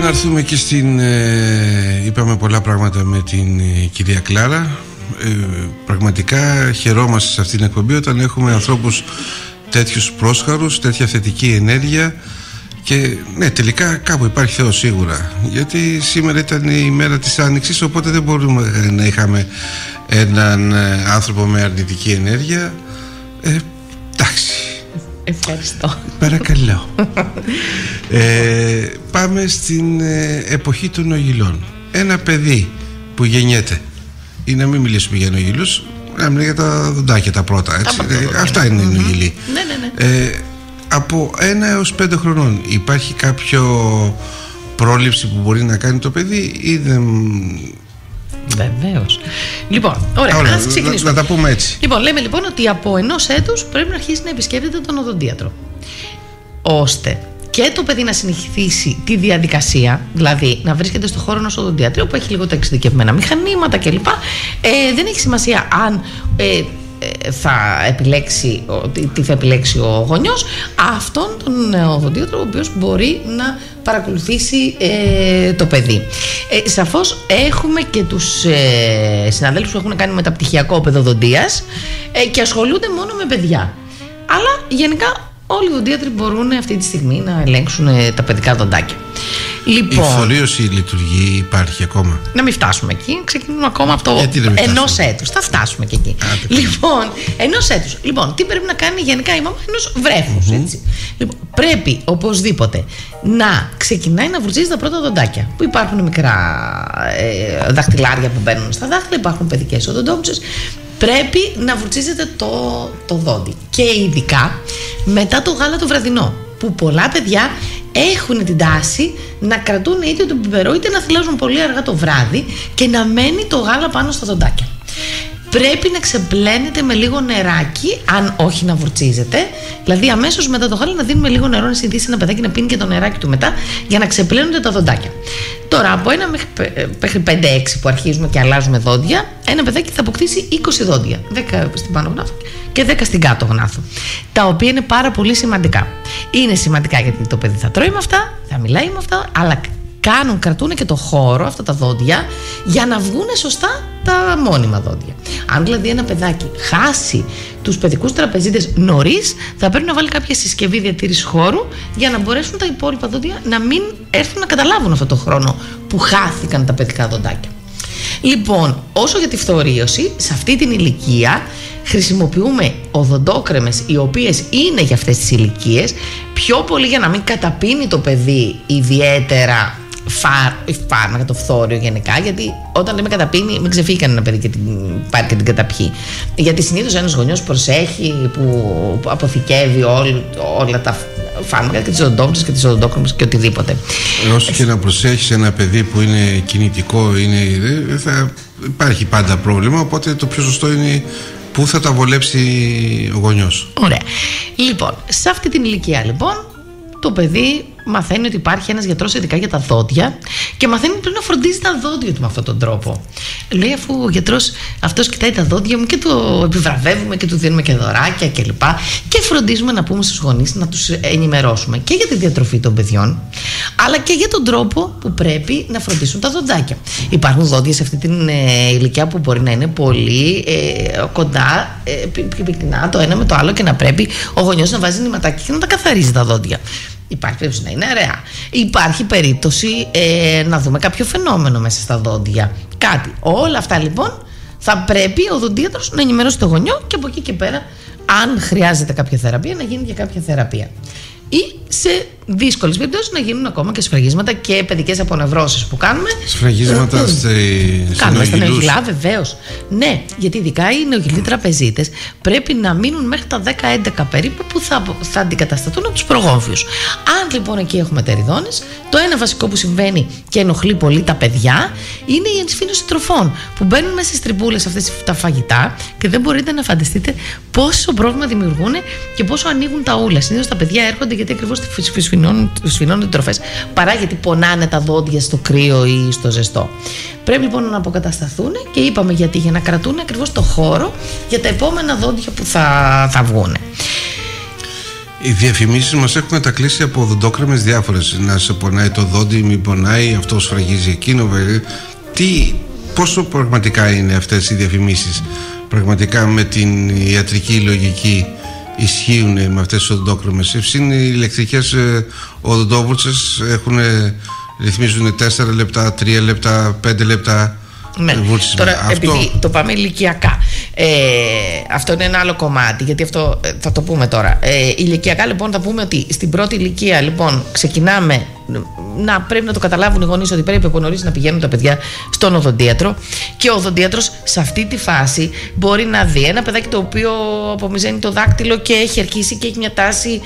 έρθουμε και στην... είπαμε πολλά πράγματα με την κυρία Κλάρα. Πραγματικά χαιρόμαστε σε αυτήν την εκπομπή όταν έχουμε ανθρώπους τέτοιους πρόσχαρους, τέτοια θετική ενέργεια. Και ναι, τελικά κάπου υπάρχει Θεός σίγουρα. Γιατί σήμερα ήταν η μέρα της Άνοιξης, οπότε δεν μπορούμε να είχαμε έναν άνθρωπο με αρνητική ενέργεια. Εντάξει. Ευχαριστώ. Παρακαλώ. Πάμε στην εποχή των νογιλών. Ένα παιδί που γεννιέται, ή να μην μιλήσουμε για νογιλούς, να μιλήσουμε για τα δοντάκια τα πρώτα, έτσι. Αυτά είναι οι νογιλοί. από 1 έως 5 χρονών. Υπάρχει κάποιο πρόληψη που μπορεί να κάνει το παιδί ή δεν? Βεβαίως. Λοιπόν, ωραία, ας ξεκινήσουμε. Να τα πούμε έτσι. Λοιπόν, λέμε λοιπόν ότι από 1 έτους πρέπει να αρχίσει να επισκέπτεται τον οδοντίατρο, ώστε και το παιδί να συνεχίσει τη διαδικασία, δηλαδή να βρίσκεται στο χώρο ενός οδοντίατρου που έχει λιγότερα εξειδικευμένα μηχανήματα κλπ. Δεν έχει σημασία αν θα επιλέξει, τι θα επιλέξει ο γονιός, αυτόν τον οδοντίατρο ο οποίος μπορεί να παρακολουθήσει το παιδί. Σαφώς έχουμε και τους συναδέλφους που έχουν κάνει μεταπτυχιακό παιδοδοντίας και ασχολούνται μόνο με παιδιά. Αλλά γενικά όλοι οι οδοντίατροι μπορούν αυτή τη στιγμή να ελέγξουν τα παιδικά δοντάκια. Λοιπόν, η φθορίωση λειτουργεί, υπάρχει ακόμα? Να μην φτάσουμε εκεί. Ξεκινούμε ακόμα από το 1 έτους. Θα φτάσουμε και εκεί. Λοιπόν, 1 έτους. Λοιπόν, τι πρέπει να κάνει γενικά η μαμά ενός βρέφους? Έτσι. Λοιπόν, πρέπει οπωσδήποτε να ξεκινάει να βουρτσίζει τα πρώτα δοντάκια. Που υπάρχουν μικρά δαχτυλάρια που μπαίνουν στα δάχτυλα, υπάρχουν παιδικές οδοντόβουρτσες. Πρέπει να βουρτσίζεται το δόντι. Και ειδικά μετά το γάλα το βραδινό, που πολλά παιδιά έχουν την τάση να κρατούν είτε το πιπερό είτε να θυλάζουν πολύ αργά το βράδυ και να μένει το γάλα πάνω στα δοντάκια. Πρέπει να ξεπλένετε με λίγο νεράκι, αν όχι να βουρτσίζετε. Δηλαδή, αμέσως μετά το γάλα να δίνουμε λίγο νερό, να συνηθίσει ένα παιδάκι να πίνει και το νεράκι του μετά, για να ξεπλένονται τα δοντάκια. Τώρα, από 1 μέχρι 5-6 που αρχίζουμε και αλλάζουμε δόντια, ένα παιδάκι θα αποκτήσει 20 δόντια. 10 στην πάνω γνάθο και 10 στην κάτω γνάθο. Τα οποία είναι πάρα πολύ σημαντικά. Είναι σημαντικά γιατί το παιδί θα τρώει με αυτά, θα μιλάει με αυτά, αλλά κρατούν και το χώρο αυτά τα δόντια για να βγουν σωστά τα μόνιμα δόντια. Αν δηλαδή ένα παιδάκι χάσει τους παιδικούς τραπεζίτες νωρίς, θα πρέπει να βάλει κάποια συσκευή διατήρησης χώρου για να μπορέσουν τα υπόλοιπα δόντια να μην έρθουν να καταλάβουν αυτό το χρόνο που χάθηκαν τα παιδικά δοντάκια. Λοιπόν, όσο για τη φθορίωση, σε αυτή την ηλικία χρησιμοποιούμε οδοντόκρεμες οι οποίες είναι για αυτές τις ηλικίες, πιο πολύ για να μην καταπίνει το παιδί ιδιαίτερα φάρμακα, το φθόριο γενικά, γιατί όταν λέμε καταπίνει, μην ξεφύγει κανένα παιδί και πάρει και την καταπιεί. Γιατί συνήθως ένας γονιός προσέχει που αποθηκεύει όλα τα φάρμακα και τις οδοντόβουρτσες και τις οδοντόκρεμες και οτιδήποτε. Όσο και να προσέχεις ένα παιδί που είναι κινητικό, θα υπάρχει πάντα πρόβλημα, οπότε το πιο σωστό είναι πού θα τα βολέψει ο γονιός. Ωραία. Λοιπόν, σε αυτή την ηλικία λοιπόν το παιδί μαθαίνει ότι υπάρχει ένας γιατρός ειδικά για τα δόντια και μαθαίνει ότι πρέπει να φροντίζει τα δόντια του με αυτόν τον τρόπο. Λέει, αφού ο γιατρός αυτός κοιτάει τα δόντια μου και το επιβραβεύουμε και του δίνουμε και δωράκια κλπ. Και φροντίζουμε να πούμε στους γονείς να τους ενημερώσουμε και για τη διατροφή των παιδιών, αλλά και για τον τρόπο που πρέπει να φροντίσουν τα δοντάκια. Υπάρχουν δόντια σε αυτή την ηλικία που μπορεί να είναι πολύ κοντά, πυκνά το ένα με το άλλο και να πρέπει ο γονιός να βάζει νηματάκι και να τα καθαρίζει τα δόντια. Υπάρχει περίπτωση να είναι αραιά. Υπάρχει περίπτωση να δούμε κάποιο φαινόμενο μέσα στα δόντια. Κάτι. Όλα αυτά λοιπόν θα πρέπει ο οδοντίατρος να ενημερώσει το γονιό και από εκεί και πέρα, αν χρειάζεται κάποια θεραπεία, να γίνει και κάποια θεραπεία. Ή σε δύσκολες περιπτώσεις να γίνουν ακόμα και σφραγίσματα και παιδικές απονευρώσεις που κάνουμε. Σφραγίσματα κάνουμε στα νεογυλά, βεβαίως. Ναι, γιατί ειδικά οι νεογυλοί τραπεζίτες πρέπει να μείνουν μέχρι τα 10-11 περίπου που θα αντικατασταθούν από τους προγόμφιους. Αν λοιπόν εκεί έχουμε τεριδόνες, το ένα βασικό που συμβαίνει και ενοχλεί πολύ τα παιδιά είναι η ενσφήνωση τροφών που μπαίνουν μέσα στις τρυπούλες αυτές τα φαγητά και δεν μπορείτε να φανταστείτε πόσο πρόβλημα δημιουργούν και πόσο ανοίγουν τα ούλα. Συνήθως τα παιδιά έρχονται γιατί ακριβώς σφινώνουν τις τροφές παρά γιατί πονάνε τα δόντια στο κρύο ή στο ζεστό. Πρέπει λοιπόν να αποκατασταθούν και είπαμε γιατί, για να κρατούν ακριβώς το χώρο για τα επόμενα δόντια που θα βγουν. Οι διαφημίσεις μας έχουν μετακλείσει από οδοντόκρεμες διάφορες. Να σε πονάει το δόντι, μην πονάει, αυτό σφραγίζει εκείνο. Πόσο πραγματικά είναι αυτές οι διαφημίσεις? Πραγματικά με την ιατρική λογική ισχύουν με αυτές τις οδοντόκρεμες? Ευσύν οι ηλεκτρικές οδοντόβουρτσες ρυθμίζουν 4 λεπτά, 3 λεπτά, 5 λεπτά. Ναι. Τώρα επειδή το πάμε ηλικιακά, αυτό είναι ένα άλλο κομμάτι, γιατί αυτό θα το πούμε τώρα. Ηλικιακά λοιπόν θα πούμε ότι στην πρώτη ηλικία λοιπόν ξεκινάμε πρέπει να το καταλάβουν οι γονείς ότι πρέπει από νωρίς να πηγαίνουν τα παιδιά στον οδοντίατρο. Και ο οδοντίατρος σε αυτή τη φάση μπορεί να δει ένα παιδάκι το οποίο απομυζένει το δάκτυλο και έχει αρχίσει και έχει μια τάση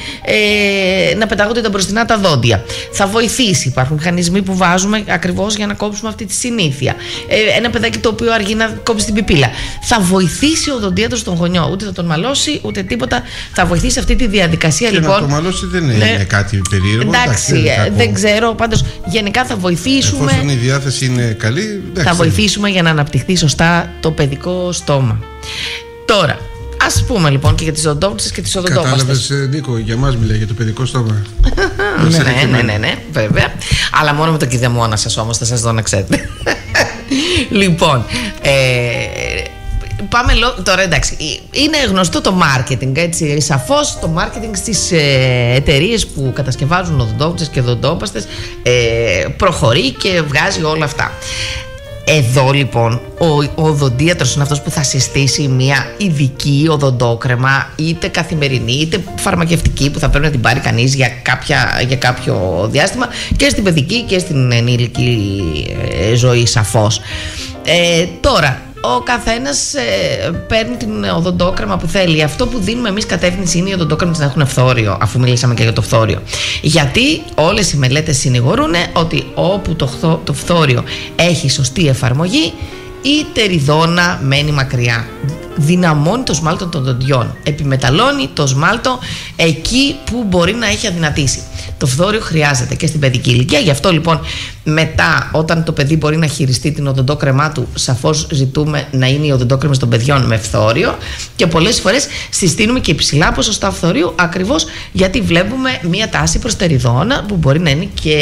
να πετάγονται τα μπροστινά τα δόντια. Θα βοηθήσει. Υπάρχουν μηχανισμοί που βάζουμε ακριβώς για να κόψουμε αυτή τη συνήθεια. Ένα παιδάκι το οποίο αργεί να κόψει την πιπίλα. Θα βοηθήσει ο οδοντίατρος τον γονιό. Ούτε θα τον μαλώσει, ούτε τίποτα. Θα βοηθήσει αυτή τη διαδικασία. Και λοιπόν. Να το μαλώσει δεν είναι κάτι περίεργο. Εντάξει, δεν ξέρω. Πάντως γενικά θα βοηθήσουμε. Εφόσον η διάθεση είναι καλή, εντάξει. Θα βοηθήσουμε για να αναπτυχθεί σωστά το παιδικό στόμα. Τώρα, ας πούμε λοιπόν και για τις οδοντόβουτσες και τις οδοντόβαστες. Κατάλαβες, Νίκο, για μας μιλάει για το παιδικό στόμα. Ναι, βέβαια. Αλλά μόνο με το κηδεμόνα σας όμως θα σας δω να ξέρετε. Λοιπόν, πάμε τώρα, εντάξει, είναι γνωστό το marketing, έτσι, σαφώς το marketing στις εταιρείες που κατασκευάζουν οδοντόβουτσες και οδοντόπαστες προχωρεί και βγάζει όλα αυτά. Εδώ λοιπόν ο οδοντίατρος είναι αυτός που θα συστήσει μια ειδική οδοντόκρεμα, είτε καθημερινή είτε φαρμακευτική, που θα πρέπει να την πάρει κανείς για κάποιο διάστημα, και στην παιδική και στην ενήλικη ζωή σαφώς. Τώρα ο καθένας παίρνει την οδοντόκρεμα που θέλει. Αυτό που δίνουμε εμείς κατεύθυνση είναι οι οδοντόκρεμες να έχουν φθόριο, αφού μιλήσαμε και για το φθόριο. Γιατί όλες οι μελέτες συνηγορούν ότι όπου το φθόριο έχει σωστή εφαρμογή, η τεριδόνα μένει μακριά. Δυναμώνει το σμάλτο των δοντιών, επιμεταλλώνει το σμάλτο εκεί που μπορεί να έχει αδυνατήσει. Το φθόριο χρειάζεται και στην παιδική ηλικία. Γι' αυτό λοιπόν μετά, όταν το παιδί μπορεί να χειριστεί την οδοντόκρεμά του, σαφώς ζητούμε να είναι οι οδοντόκρεμες των παιδιών με φθόριο, και πολλές φορές συστήνουμε και υψηλά ποσοστά φθορίου, ακριβώς γιατί βλέπουμε μία τάση προς τεριδόνα που μπορεί να είναι και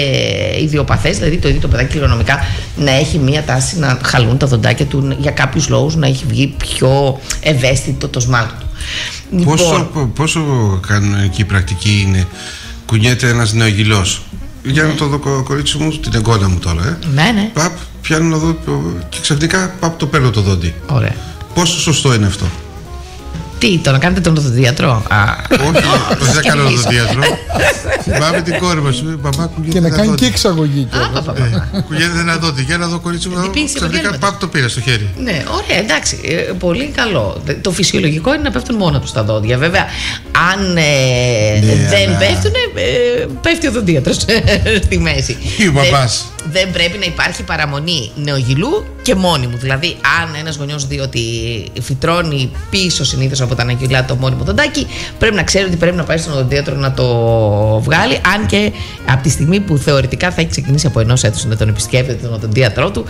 ιδιοπαθές, δηλαδή το ίδιο το παιδάκι κληρονομικά να έχει μία τάση να χαλούν τα δοντάκια του για κάποιους λόγους, να έχει βγει πιο ευαίσθητο το σμάλτο του. Πόσο κανονική πρακτική είναι? Κουνιέται ένας νεογυλός. Για να το δω, κορίτσι μου, την εγγόνα μου τώρα. Ναι. Παπ, πιάνω εδώ και ξαφνικά το παίρνω το δόντι. Ωραία. Πόσο σωστό είναι αυτό? Τι, το να κάνετε τον οδοντίατρο? Όχι, δεν κάνω οδοντίατρο. Θυμάμαι την κόρη μας, μπαμπά, κουνιέται. Και να κάνει και εξαγωγή. Κουνιέται ένα δόντι. Για να δω, κορίτσι μου, ξαφνικά το πήρα στο χέρι. Ναι, ωραία, εντάξει, πολύ καλό. Το φυσιολογικό είναι να πέφτουν μόνο τους τα δόντια. Βέβαια, αν δεν πέφτουν, πέφτει ο οδοντίατρος στη μέση. Ή ο μπαμπάς. Δεν πρέπει να υπάρχει παραμονή νεογυλού και μόνιμου. Δηλαδή, αν ένας γονιός δει ότι φυτρώνει πίσω συνήθως από τα νεογυλά το μόνιμο δοντάκι, πρέπει να ξέρει ότι πρέπει να πάει στον οδοντίατρο να το βγάλει. Αν και από τη στιγμή που θεωρητικά θα έχει ξεκινήσει από ενός έτους να τον επισκέπτεται τον οδοντίατρό του,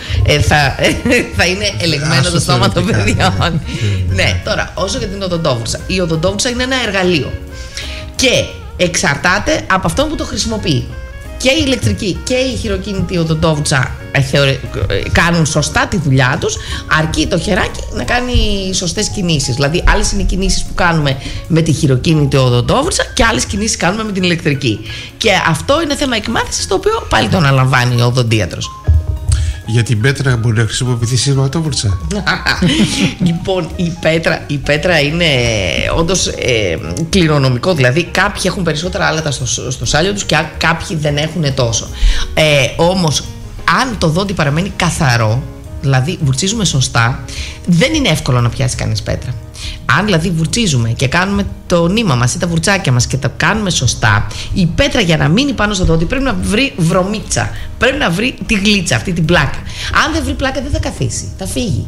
θα είναι ελεγμένο το στόμα των παιδιών. Ναι, τώρα, όσο για την οδοντόβουρτσα. Η οδοντόβουρτσα είναι ένα εργαλείο και εξαρτάται από αυτόν που το χρησιμοποιεί. Και η ηλεκτρική και η χειροκίνητη οδοντόβουρτσα κάνουν σωστά τη δουλειά τους, αρκεί το χεράκι να κάνει σωστές κινήσεις. Δηλαδή, άλλες είναι οι κινήσεις που κάνουμε με τη χειροκίνητη οδοντόβουρτσα και άλλες κινήσεις κάνουμε με την ηλεκτρική. Και αυτό είναι θέμα εκμάθησης, το οποίο πάλι το αναλαμβάνει ο οδοντίατρος. Για την πέτρα μπορεί να χρησιμοποιηθεί σειρματόβουρτσα? Λοιπόν, η πέτρα είναι όντως κληρονομικό. Δηλαδή, κάποιοι έχουν περισσότερα άλατα στο σάλιο τους και κάποιοι δεν έχουν τόσο. Όμως, αν το δόντι παραμένει καθαρό, δηλαδή βουρτσίζουμε σωστά, δεν είναι εύκολο να πιάσει κανείς πέτρα. Αν δηλαδή βουρτσίζουμε και κάνουμε το νήμα μας ή τα βουρτσάκια μας και τα κάνουμε σωστά, η πέτρα για να μείνει πάνω στο δόντι πρέπει να βρει βρωμίτσα. Πρέπει να βρει τη γλίτσα, αυτή την πλάκα. Αν δεν βρει πλάκα δεν θα καθίσει, θα φύγει.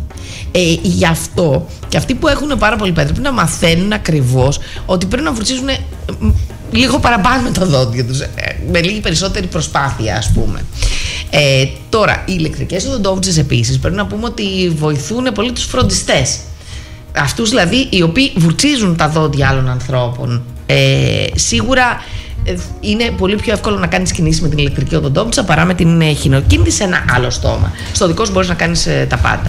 Γι' αυτό και αυτοί που έχουν πάρα πολύ πέτρα πρέπει να μαθαίνουν ακριβώς ότι πρέπει να βουρτσίζουν λίγο παραπάνω με τα δόντια τους, με λίγη περισσότερη προσπάθεια, ας πούμε. Τώρα, οι ηλεκτρικές οδοντόβουρτσες επίσης πρέπει να πούμε ότι βοηθούν πολύ τους φροντιστές. Αυτούς δηλαδή οι οποίοι βουρτσίζουν τα δόντια άλλων ανθρώπων. Σίγουρα είναι πολύ πιο εύκολο να κάνεις κινήσεις με την ηλεκτρική οδοντόβουρτσα παρά με την χειροκίνητη σε ένα άλλο στόμα. Στο δικό σου μπορείς να κάνεις τα πάντα.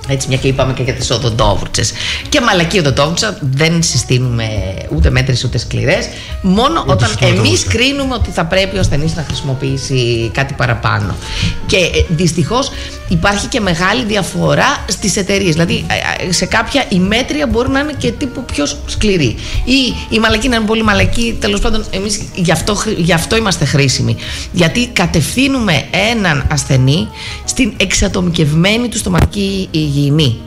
Έτσι, μια και είπαμε και για τις οδοντόβουρτσες. Και μαλακή οδοντόβουρτσα δεν συστήνουμε ούτε μέτρες ούτε σκληρές. Μόνο ούτε όταν εμείς κρίνουμε ότι θα πρέπει ο ασθενής να χρησιμοποιήσει κάτι παραπάνω. Και δυστυχώς υπάρχει και μεγάλη διαφορά στις εταιρείες. Δηλαδή, σε κάποια η μέτρια μπορεί να είναι και τύπου πιο σκληρή. Ή η μαλακή να είναι πολύ μαλακή. Τέλος πάντων, εμείς γι' αυτό είμαστε χρήσιμοι. Γιατί κατευθύνουμε έναν ασθενή στην εξατομικευμένη του στοματική υγιεινή.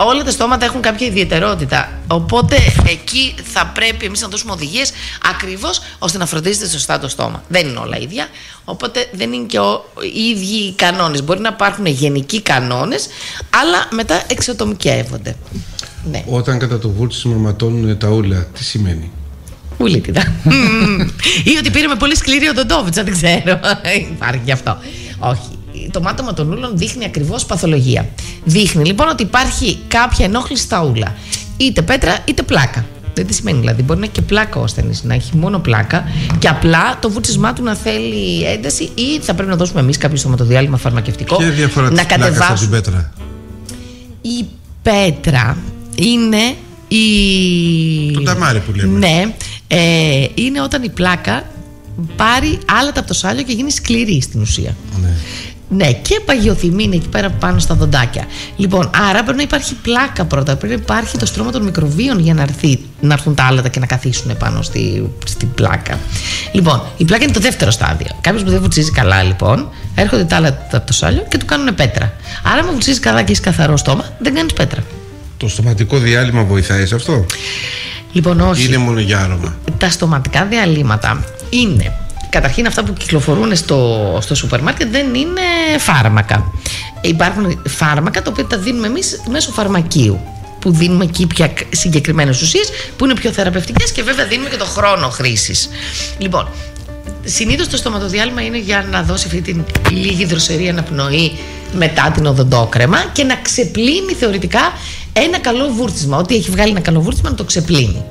Όλα τα στόματα έχουν κάποια ιδιαιτερότητα. Οπότε εκεί θα πρέπει εμείς να δώσουμε οδηγίες ακριβώς ώστε να φροντίζετε σωστά το στόμα. Δεν είναι όλα ίδια. Οπότε δεν είναι και οι ίδιοι οι κανόνες. Μπορεί να υπάρχουν γενικοί κανόνες, αλλά μετά εξατομικεύονται. Ναι. Όταν κατά το βούρτσισμα ματώνουν τα ούλα, τι σημαίνει? Ουλίτιδα. Ή ότι πήραμε πολύ σκληρή οδοντόβιτσα, δεν ξέρω. Υπάρχει γι' αυτό. Όχι. Το μάτωμα των ούλων δείχνει ακριβώς παθολογία. Δείχνει λοιπόν ότι υπάρχει κάποια ενόχληση στα ούλα. Είτε πέτρα είτε πλάκα. Δεν τι σημαίνει δηλαδή. Μπορεί να έχει και πλάκα ο ασθενής, να έχει μόνο πλάκα και απλά το βούρτσισμά του να θέλει ένταση, ή θα πρέπει να δώσουμε εμείς κάποιο στοματοδιάλειμμα φαρμακευτικό. Ποια διαφορά της πλάκας από την πέτρα? Η πέτρα είναι το ταμάρι που λέμε. Ναι, είναι όταν η πλάκα πάρει άλατα από το σάλιο και γίνει σκληρή στην ουσία. Ναι. Ναι, και παγιοθυμίνη εκεί πέρα πάνω στα δοντάκια. Λοιπόν, άρα πρέπει να υπάρχει πλάκα πρώτα. Πρέπει να υπάρχει το στρώμα των μικροβίων για να έρθουν τα άλατα και να καθίσουν πάνω στην πλάκα. Λοιπόν, η πλάκα είναι το δεύτερο στάδιο. Κάποιος που δεν βουτσίζει καλά, λοιπόν, έρχονται τα άλατα από το σάλιο και του κάνουν πέτρα. Άρα, αν βουτσίζει καλά και έχει καθαρό στόμα, δεν κάνει πέτρα. Το στοματικό διάλειμμα βοηθάει σε αυτό? Λοιπόν, όχι. Είναι μόνο για άρωμα? Τα στοματικά διαλύματα είναι, καταρχήν, αυτά που κυκλοφορούν στο σούπερ μάρκετ δεν είναι φάρμακα. Υπάρχουν φάρμακα τα οποία τα δίνουμε εμείς μέσω φαρμακείου, που δίνουμε εκεί πια συγκεκριμένες ουσίες που είναι πιο θεραπευτικές και βέβαια δίνουμε και το χρόνο χρήσης. Λοιπόν, συνήθως το στοματοδιάλειμμα είναι για να δώσει αυτή την λίγη δροσερή αναπνοή μετά την οδοντόκρεμα και να ξεπλύνει θεωρητικά ένα καλό βούρτσισμα. Ό,τι έχει βγάλει ένα καλό βούρτσισμα να το ξεπλύνει.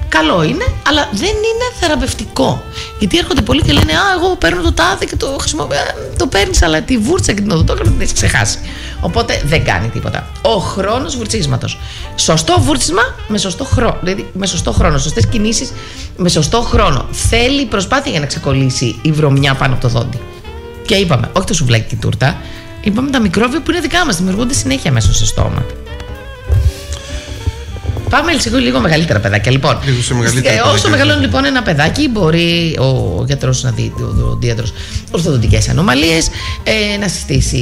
Καλό είναι, αλλά δεν είναι θεραπευτικό. Γιατί έρχονται πολλοί και λένε: Α, εγώ παίρνω το τάδε και το χρησιμοποιώ. Το παίρνεις, αλλά τη βούρτσα και την οδοντόκρεμα την έχεις ξεχάσει. Οπότε δεν κάνει τίποτα. Ο χρόνος βουρτσίσματος. Σωστό βούρτσισμα με σωστό χρόνο. Δηλαδή με σωστό χρόνο. Σωστές κινήσεις με σωστό χρόνο. Θέλει προσπάθεια για να ξεκολλήσει η βρωμιά πάνω από το δόντι. Και είπαμε, όχι το σουβλάκι και η τούρτα. Είπαμε τα μικρόβια που είναι δικά μας. Δημιουργούνται συνέχεια μέσα στο στόμα. Πάμε λίγο μεγαλύτερα παιδάκια. Λοιπόν, όσο μεγαλώνει λοιπόν ένα παιδάκι, μπορεί ο γιατρός να δει, ο οδοντίατρος, ορθοδοντικές ανομαλίες, να συστήσει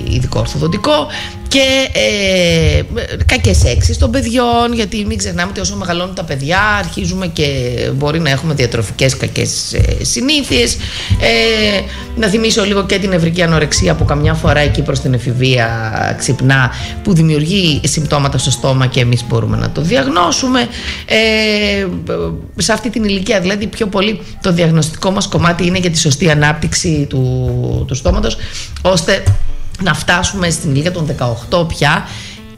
ειδικό ορθοδοντικό και κακές έξεις των παιδιών. Γιατί μην ξεχνάμε ότι όσο μεγαλώνουν τα παιδιά, αρχίζουμε και μπορεί να έχουμε διατροφικές κακές συνήθειες. Να θυμίσω λίγο και την νευρική ανορεξία που καμιά φορά εκεί προς την εφηβεία ξυπνά, που δημιουργεί συμπτώματα στο στόμα και εμείς μπορούμε να το διαγνώσουμε. Σε αυτή την ηλικία δηλαδή πιο πολύ το διαγνωστικό μας κομμάτι είναι για τη σωστή ανάπτυξη του στόματος, ώστε να φτάσουμε στην ηλικία των 18 πια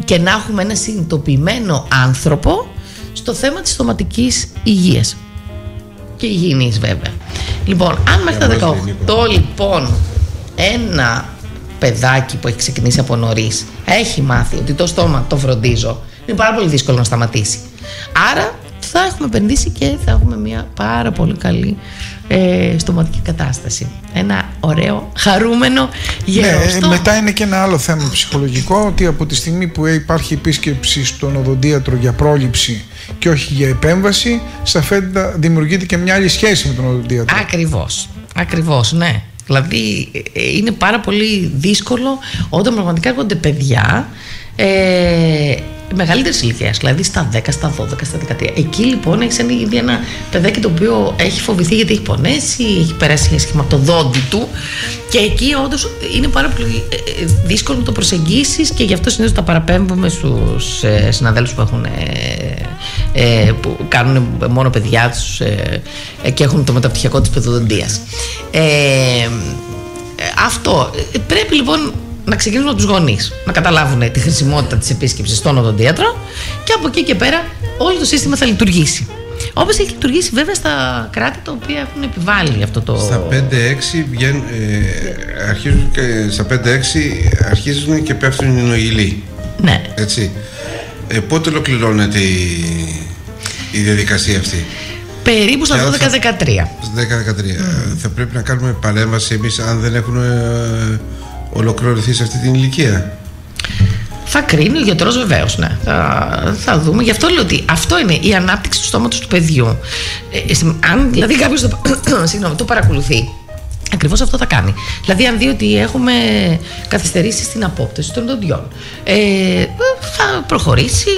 και να έχουμε ένα συνειδητοποιημένο άνθρωπο στο θέμα της στοματικής υγείας και υγιεινής βέβαια. Λοιπόν, αν μέχρι τα 18 λοιπόν ένα παιδάκι που έχει ξεκινήσει από νωρίς έχει μάθει ότι το στόμα το φροντίζω, είναι πάρα πολύ δύσκολο να σταματήσει. Άρα θα έχουμε επενδύσει και θα έχουμε μια πάρα πολύ καλή στοματική κατάσταση. Ένα ωραίο, χαρούμενο, γερό στόμα. Μετά είναι και ένα άλλο θέμα ψυχολογικό, ότι από τη στιγμή που υπάρχει επίσκεψη στον οδοντίατρο για πρόληψη και όχι για επέμβαση, σταθερά δημιουργείται και μια άλλη σχέση με τον οδοντίατρο. Ακριβώς, ναι. Δηλαδή είναι πάρα πολύ δύσκολο όταν πραγματικά έρχονται παιδιά μεγαλύτερης ηλικίας, δηλαδή στα 10, στα 12, στα 13. Εκεί λοιπόν έχεις ήδη ένα παιδάκι το οποίο έχει φοβηθεί γιατί έχει πονέσει, έχει περάσει σχήμα από το δόντι του, και εκεί όντως είναι πάρα πολύ δύσκολο να το προσεγγίσεις, και γι' αυτό συνήθως τα παραπέμπουμε στους συναδέλφους που κάνουν μόνο παιδιά τους και έχουν το μεταπτυχιακό της παιδοδοντίας. Αυτό πρέπει λοιπόν να ξεκινήσουμε από τους γονείς, να καταλάβουν τη χρησιμότητα της επίσκεψης στον οδοντίατρο, και από εκεί και πέρα όλο το σύστημα θα λειτουργήσει. Όπως έχει λειτουργήσει βέβαια στα κράτη τα οποία έχουν επιβάλει αυτό το. Στα 5-6 αρχίζουν και στα 5-6 αρχίζουν και πέφτουν οι νογιλοί. Ναι. Έτσι. Πότε ολοκληρώνεται η διαδικασία αυτή? Περίπου στα 12-13. Θα πρέπει να κάνουμε παρέμβαση εμείς αν δεν έχουν ολοκληρωθεί σε αυτή την ηλικία. Θα κρίνει ο γιατρός βεβαίως, ναι. Θα δούμε. Γι' αυτό λέω ότι αυτό είναι η ανάπτυξη του στόματος του παιδιού. Αν δηλαδή κάποιος το παρακολουθεί, ακριβώς αυτό θα κάνει. Δηλαδή, αν δει ότι έχουμε καθυστερήσει στην απόπτωση των δοντιών, θα προχωρήσει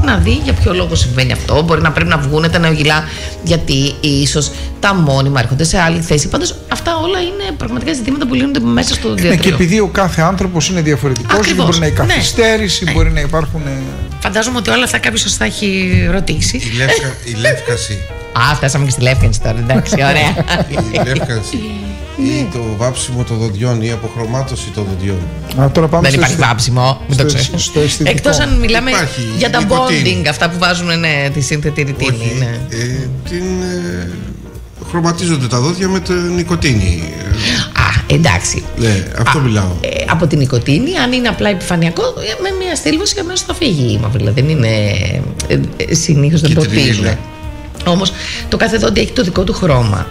να δει για ποιο λόγο συμβαίνει αυτό. Μπορεί να πρέπει να βγουν τα νεογυλά, γιατί ίσως τα μόνιμα έρχονται σε άλλη θέση. Πάντως, αυτά όλα είναι πραγματικά ζητήματα που λύνονται μέσα στο διατρείο. Και επειδή ο κάθε άνθρωπος είναι διαφορετικός, μπορεί να έχει καθυστέρηση, μπορεί να υπάρχουν. Φαντάζομαι ότι όλα αυτά κάποιος σας θα έχει ρωτήσει. Η λεύκαση. Φτάσαμε και στη λεύκανση τώρα, εντάξει, ωραία. Η λεύκανση. Ή το βάψιμο των δοντιών ή αποχρωμάτωση των δοντιών. Δεν υπάρχει βάψιμο, μην το ξέρεις. Εκτός αν μιλάμε για τα bonding, αυτά που βάζουν τη σύνθετη ρητίνη. Χρωματίζονται τα δόντια με την νοικοτήνη. Εντάξει. Ναι, αυτό μιλάω. Από την νοικοτήνη, αν είναι απλά επιφανειακό, με μια στήλωση αμέσως θα φύγει η μαύρη. Δεν είναι συνήθως, δεν ποτίζουν. Όμως το κάθε δόντι έχει το δικό του χρώμα.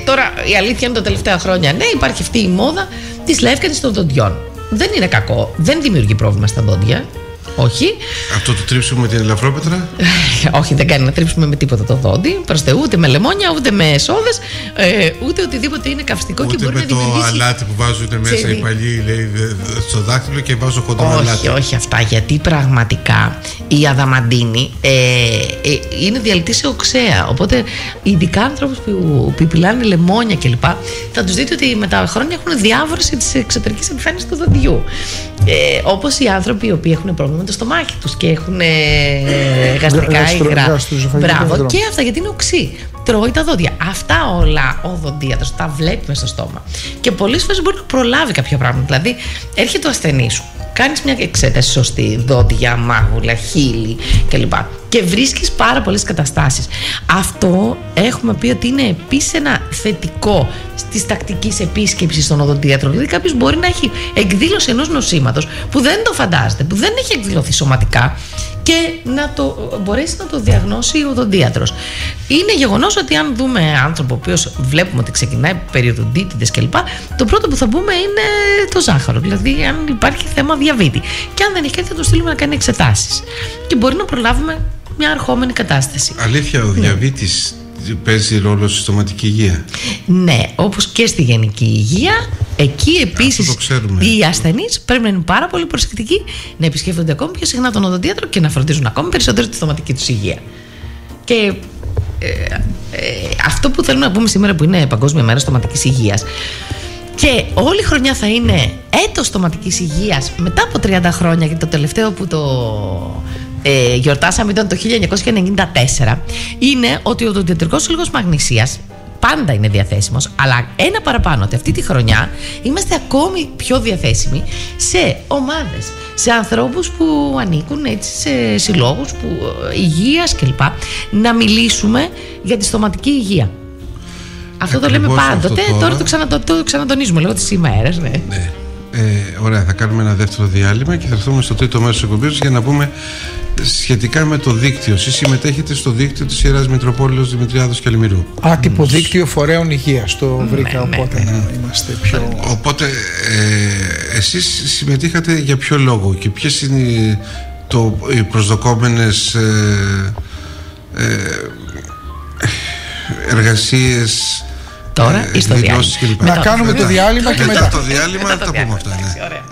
Τώρα η αλήθεια είναι τα τελευταία χρόνια, ναι, υπάρχει αυτή η μόδα της λεύκανσης των δοντιών. Δεν είναι κακό, δεν δημιουργεί πρόβλημα στα δόντια. Όχι. Αυτό το τρίψουμε με την ελαφρόπετρα? Όχι, δεν κάνει να τρίψουμε με τίποτα το δόντι. Προς Θεού, ούτε με λεμόνια, ούτε με σόδες, ούτε οτιδήποτε είναι καυστικό ούτε και μπορεί να δημιουργήσει. Ούτε με το αλάτι που βάζουν μέσα οι παλιοί, λέει, στο δάχτυλο και βάζω χοντρό αλάτι. Όχι αυτά, γιατί πραγματικά η αδαμαντίνη είναι διαλυτή σε οξέα. Οπότε, ειδικά άνθρωποι που πιλάνε λεμόνια κλπ., θα τους δείτε ότι με τα χρόνια έχουν διάβρωση της εξωτερικής επιφάνειας του δοντιού. Όπως οι άνθρωποι οι οποίοι έχουν πρόβλημα με το στομάχι τους και έχουν γαστρικά υγρά. Μπράβο, και αυτά γιατί είναι οξύ. Τρώει τα δόντια. Αυτά όλα ο οδοντίατρος τα βλέπει μέσα στο στόμα. Και πολλές φορές μπορεί να προλάβει κάποια πράγματα. Δηλαδή, έρχεται ο ασθενής σου, κάνεις μια εξέταση σωστή, δόντια, μάγουλα, χείλη κλπ. Και βρίσκεις πάρα πολλές καταστάσεις. Αυτό έχουμε πει ότι είναι επίσης ένα θετικό της τακτικής επίσκεψης στον οδοντίατρο. Δηλαδή, κάποιος μπορεί να έχει εκδήλωση ενός νοσήματος που δεν το φαντάζεται, που δεν έχει εκδηλωθεί σωματικά και να το μπορέσει να το διαγνώσει ο οδοντίατρος. Είναι γεγονός ότι αν δούμε άνθρωπο ο οποίος βλέπουμε ότι ξεκινάει περιοδοντίτιδες κλπ., το πρώτο που θα πούμε είναι το ζάχαρο. Δηλαδή, αν υπάρχει θέμα διαβήτη. Και αν δεν έχει κάτι, θα το στείλουμε να κάνει εξετάσεις. Και μπορεί να προλάβουμε μια αρχόμενη κατάσταση. Αλήθεια, ο διαβήτης παίζει ρόλο στη στοματική υγεία? Ναι, όπως και στη γενική υγεία. Εκεί επίσης οι ασθενείς πρέπει να είναι πάρα πολύ προσεκτικοί, να επισκέφτονται ακόμη πιο συχνά τον οδοντίατρο και να φροντίζουν ακόμη περισσότερο τη στοματική τους υγεία. Και αυτό που θέλουμε να πούμε σήμερα, που είναι Παγκόσμια Μέρα Στοματικής Υγείας, και όλη η χρονιά θα είναι έτος στοματικής υγείας μετά από 30 χρόνια, γιατί το τελευταίο που το γιορτάσαμε ήταν το 1994, είναι ότι ο οδοντιατρικός σύλλογος Μαγνησίας πάντα είναι διαθέσιμος, αλλά ένα παραπάνω, ότι αυτή τη χρονιά είμαστε ακόμη πιο διαθέσιμοι σε ομάδες, σε ανθρώπους που ανήκουν έτσι, σε συλλόγους υγείας κλπ. Να μιλήσουμε για τη στοματική υγεία. Αυτό το λέμε πάντοτε, τώρα το ξανατονίζουμε λόγω της ημέρας. Ναι. Ωραία, θα κάνουμε ένα δεύτερο διάλειμμα και θα έρθουμε στο τρίτο μέρος της εκπομπής για να πούμε σχετικά με το δίκτυο. Εσείς συμμετέχετε στο δίκτυο της Ιεράς Μητροπόλεως Δημητριάδος και Αλμυρού. Άτυπο δίκτυο φορέων υγείας, το βρήκα, οπότε είμαστε πιο... Οπότε εσείς συμμετείχατε για ποιο λόγο και ποιες είναι οι προσδοκόμενες εργασίες τώρα ή στο διάλειμμα? Να κάνουμε το διάλειμμα και μετά το διάλειμμα θα τα πούμε αυτά. Ωραία.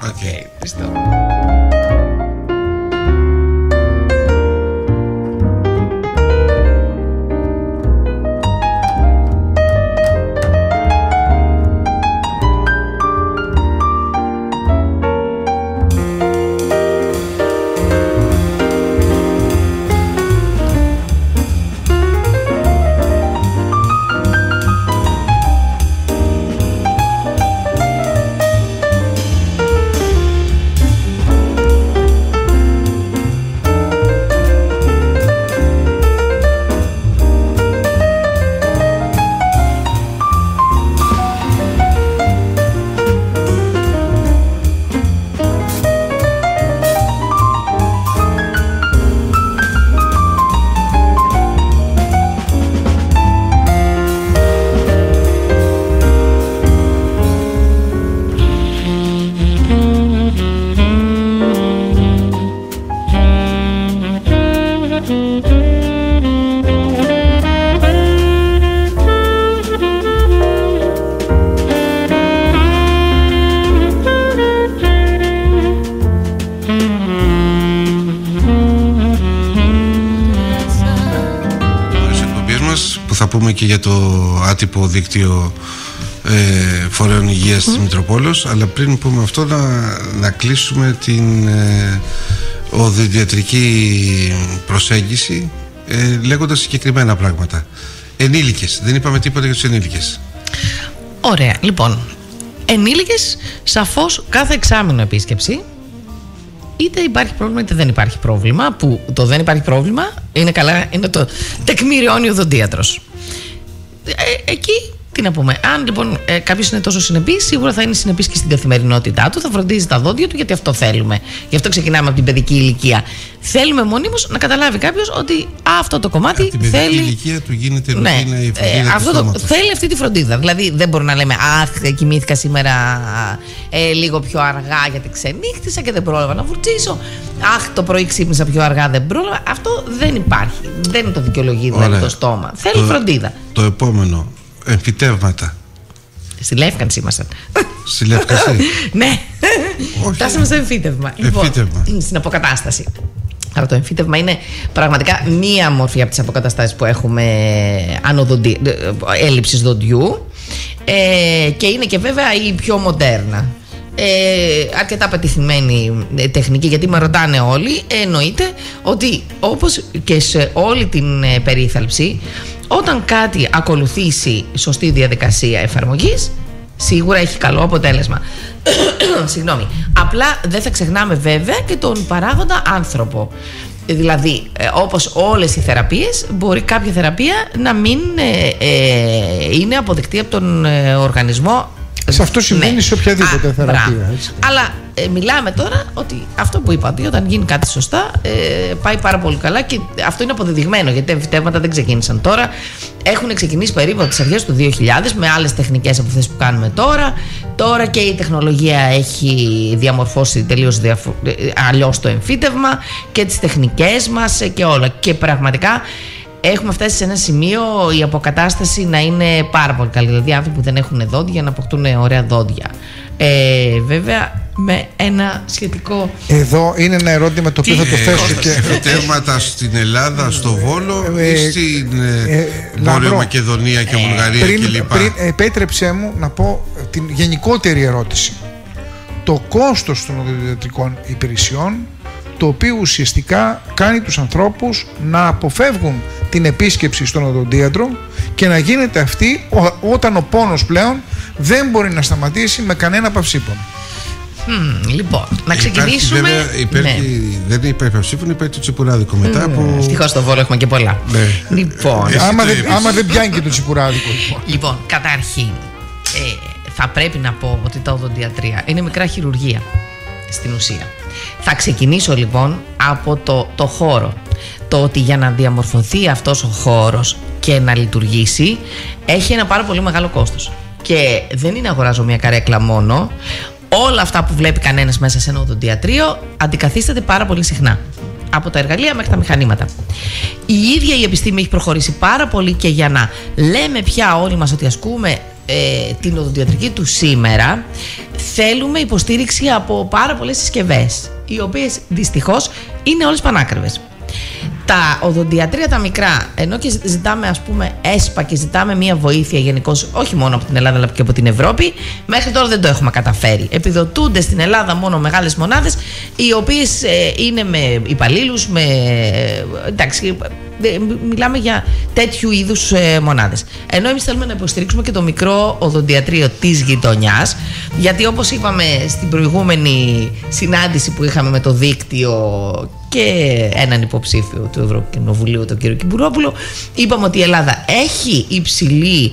Θα πούμε και για το άτυπο δίκτυο φορέων υγείας της Μητροπόλεως, αλλά πριν πούμε αυτό να κλείσουμε την οδοντιατρική προσέγγιση λέγοντας συγκεκριμένα πράγματα. Ενήλικες, δεν είπαμε τίποτα για τους ενήλικες. Ωραία, λοιπόν, ενήλικες σαφώς κάθε εξάμηνο επίσκεψη, είτε υπάρχει πρόβλημα είτε δεν υπάρχει πρόβλημα, που το δεν υπάρχει πρόβλημα είναι καλά, είναι το τεκμηριώνει ο οδοντίατρος. Εκεί τι να πούμε, αν λοιπόν κάποιος είναι τόσο συνεπής, σίγουρα θα είναι συνεπής και στην καθημερινότητά του, θα φροντίζει τα δόντια του, γιατί αυτό θέλουμε. Γι' αυτό ξεκινάμε από την παιδική ηλικία. Θέλουμε μονίμως να καταλάβει κάποιος ότι αυτό το κομμάτι από την θέλει. παιδική ηλικία του γίνεται ρουτίνα η φροντίδα αυτό του στόματος. θέλει αυτή τη φροντίδα. Δηλαδή δεν μπορούμε να λέμε αχ, κοιμήθηκα σήμερα λίγο πιο αργά γιατί ξενύχτησα και δεν πρόλαβα να βουρτσίσω. Αχ, το πρωί ξύπνησα πιο αργά, δεν πρόλαβα. Αυτό δεν υπάρχει. Δεν το δικαιολογεί δηλαδή το στόμα. Θέλει φροντίδα. Το επόμενο. Εμφυτεύματα. Στη Λεύκανση ήμασταν. Στη Λεύκανση. Ναι. Φτάσαμε στο εμφύτευμα. Εμφύτευμα. Λοιπόν, στην αποκατάσταση. Αλλά το εμφύτευμα είναι πραγματικά μία μορφή από τις αποκαταστάσεις που έχουμε έλλειψης δοντιού και είναι και βέβαια η πιο μοντέρνα. Αρκετά πετυχημένη τεχνική, γιατί με ρωτάνε όλοι. Εννοείται ότι όπως και σε όλη την περίθαλψη, όταν κάτι ακολουθήσει σωστή διαδικασία εφαρμογής, σίγουρα έχει καλό αποτέλεσμα. Συγγνώμη. Απλά δεν θα ξεχνάμε βέβαια και τον παράγοντα άνθρωπο. Δηλαδή, όπως όλες οι θεραπείες, μπορεί κάποια θεραπεία να μην είναι αποδεκτή από τον οργανισμό. Σε αυτό συμβαίνει σε οποιαδήποτε θεραπεία. Έτσι. Αλλά μιλάμε τώρα ότι αυτό που είπα, ότι όταν γίνει κάτι σωστά πάει πάρα πολύ καλά, και αυτό είναι αποδεδειγμένο, γιατί τα εμφυτεύματα δεν ξεκίνησαν τώρα. Έχουν ξεκινήσει περίπου από τις αρχές του 2000 με άλλες τεχνικές από αυτές που κάνουμε τώρα. Τώρα και η τεχνολογία έχει διαμορφώσει τελείως αλλιώς το εμφύτευμα και τις τεχνικές μας και όλα. Και πραγματικά έχουμε φτάσει σε ένα σημείο η αποκατάσταση να είναι πάρα πολύ καλή. Δηλαδή, άνθρωποι που δεν έχουν δόντια να αποκτούν ωραία δόντια. Βέβαια, με ένα σχετικό. Εδώ είναι ένα ερώτημα το οποίο θα το θέσω και. Εμφυτεύματα στην Ελλάδα, στο Βόλο ή στην Βόρεια Μακεδονία και Βουλγαρία κλπ. Επέτρεψέ μου να πω την γενικότερη ερώτηση. Το κόστος των οδοντιατρικών υπηρεσιών, το οποίο ουσιαστικά κάνει τους ανθρώπους να αποφεύγουν την επίσκεψη στον οδοντίατρο και να γίνεται αυτή όταν ο πόνος πλέον δεν μπορεί να σταματήσει με κανένα παυσίπονο. Λοιπόν, να ξεκινήσουμε. Δεν υπάρχει παυσίπονο, υπάρχει το τσιπουράδικο μετά από. Ευτυχώς στο Βόλο έχουμε και πολλά. Λοιπόν, άμα δεν πιάνει και το τσιπουράδικο. Λοιπόν, καταρχήν θα πρέπει να πω ότι τα οδοντιατρία είναι μικρά χειρουργία στην ουσία. Θα ξεκινήσω λοιπόν από το χώρο. Το ότι για να διαμορφωθεί αυτός ο χώρος και να λειτουργήσει έχει ένα πάρα πολύ μεγάλο κόστος. Και δεν είναι αγοράζω μια καρέκλα μόνο. Όλα αυτά που βλέπει κανένας μέσα σε ένα οδοντιατρίο αντικαθίσταται πάρα πολύ συχνά. Από τα εργαλεία μέχρι τα μηχανήματα. Η ίδια η επιστήμη έχει προχωρήσει πάρα πολύ, και για να λέμε πια όλοι μας ότι ασκούμε την οδοντιατρική του σήμερα, θέλουμε υποστήριξη από πάρα πολλές συσκευές, οι οποίες δυστυχώς είναι όλες πανάκριβες. Τα οδοντιατρία τα μικρά, ενώ και ζητάμε ας πούμε ΕΣΠΑ και ζητάμε μια βοήθεια γενικώς, όχι μόνο από την Ελλάδα αλλά και από την Ευρώπη, μέχρι τώρα δεν το έχουμε καταφέρει. Επιδοτούνται στην Ελλάδα μόνο μεγάλες μονάδες, οι οποίες είναι με υπαλλήλους, εντάξει, μιλάμε για τέτοιου είδους μονάδες. Ενώ εμείς θέλουμε να υποστηρίξουμε και το μικρό οδοντιατρίο της γειτονιάς, γιατί όπως είπαμε στην προηγούμενη συνάντηση που είχαμε με το δίκτυο και έναν υποψήφιο του Ευρωκοινοβουλίου, τον κύριο Κυμπουρόπουλο, είπαμε ότι η Ελλάδα έχει υψηλή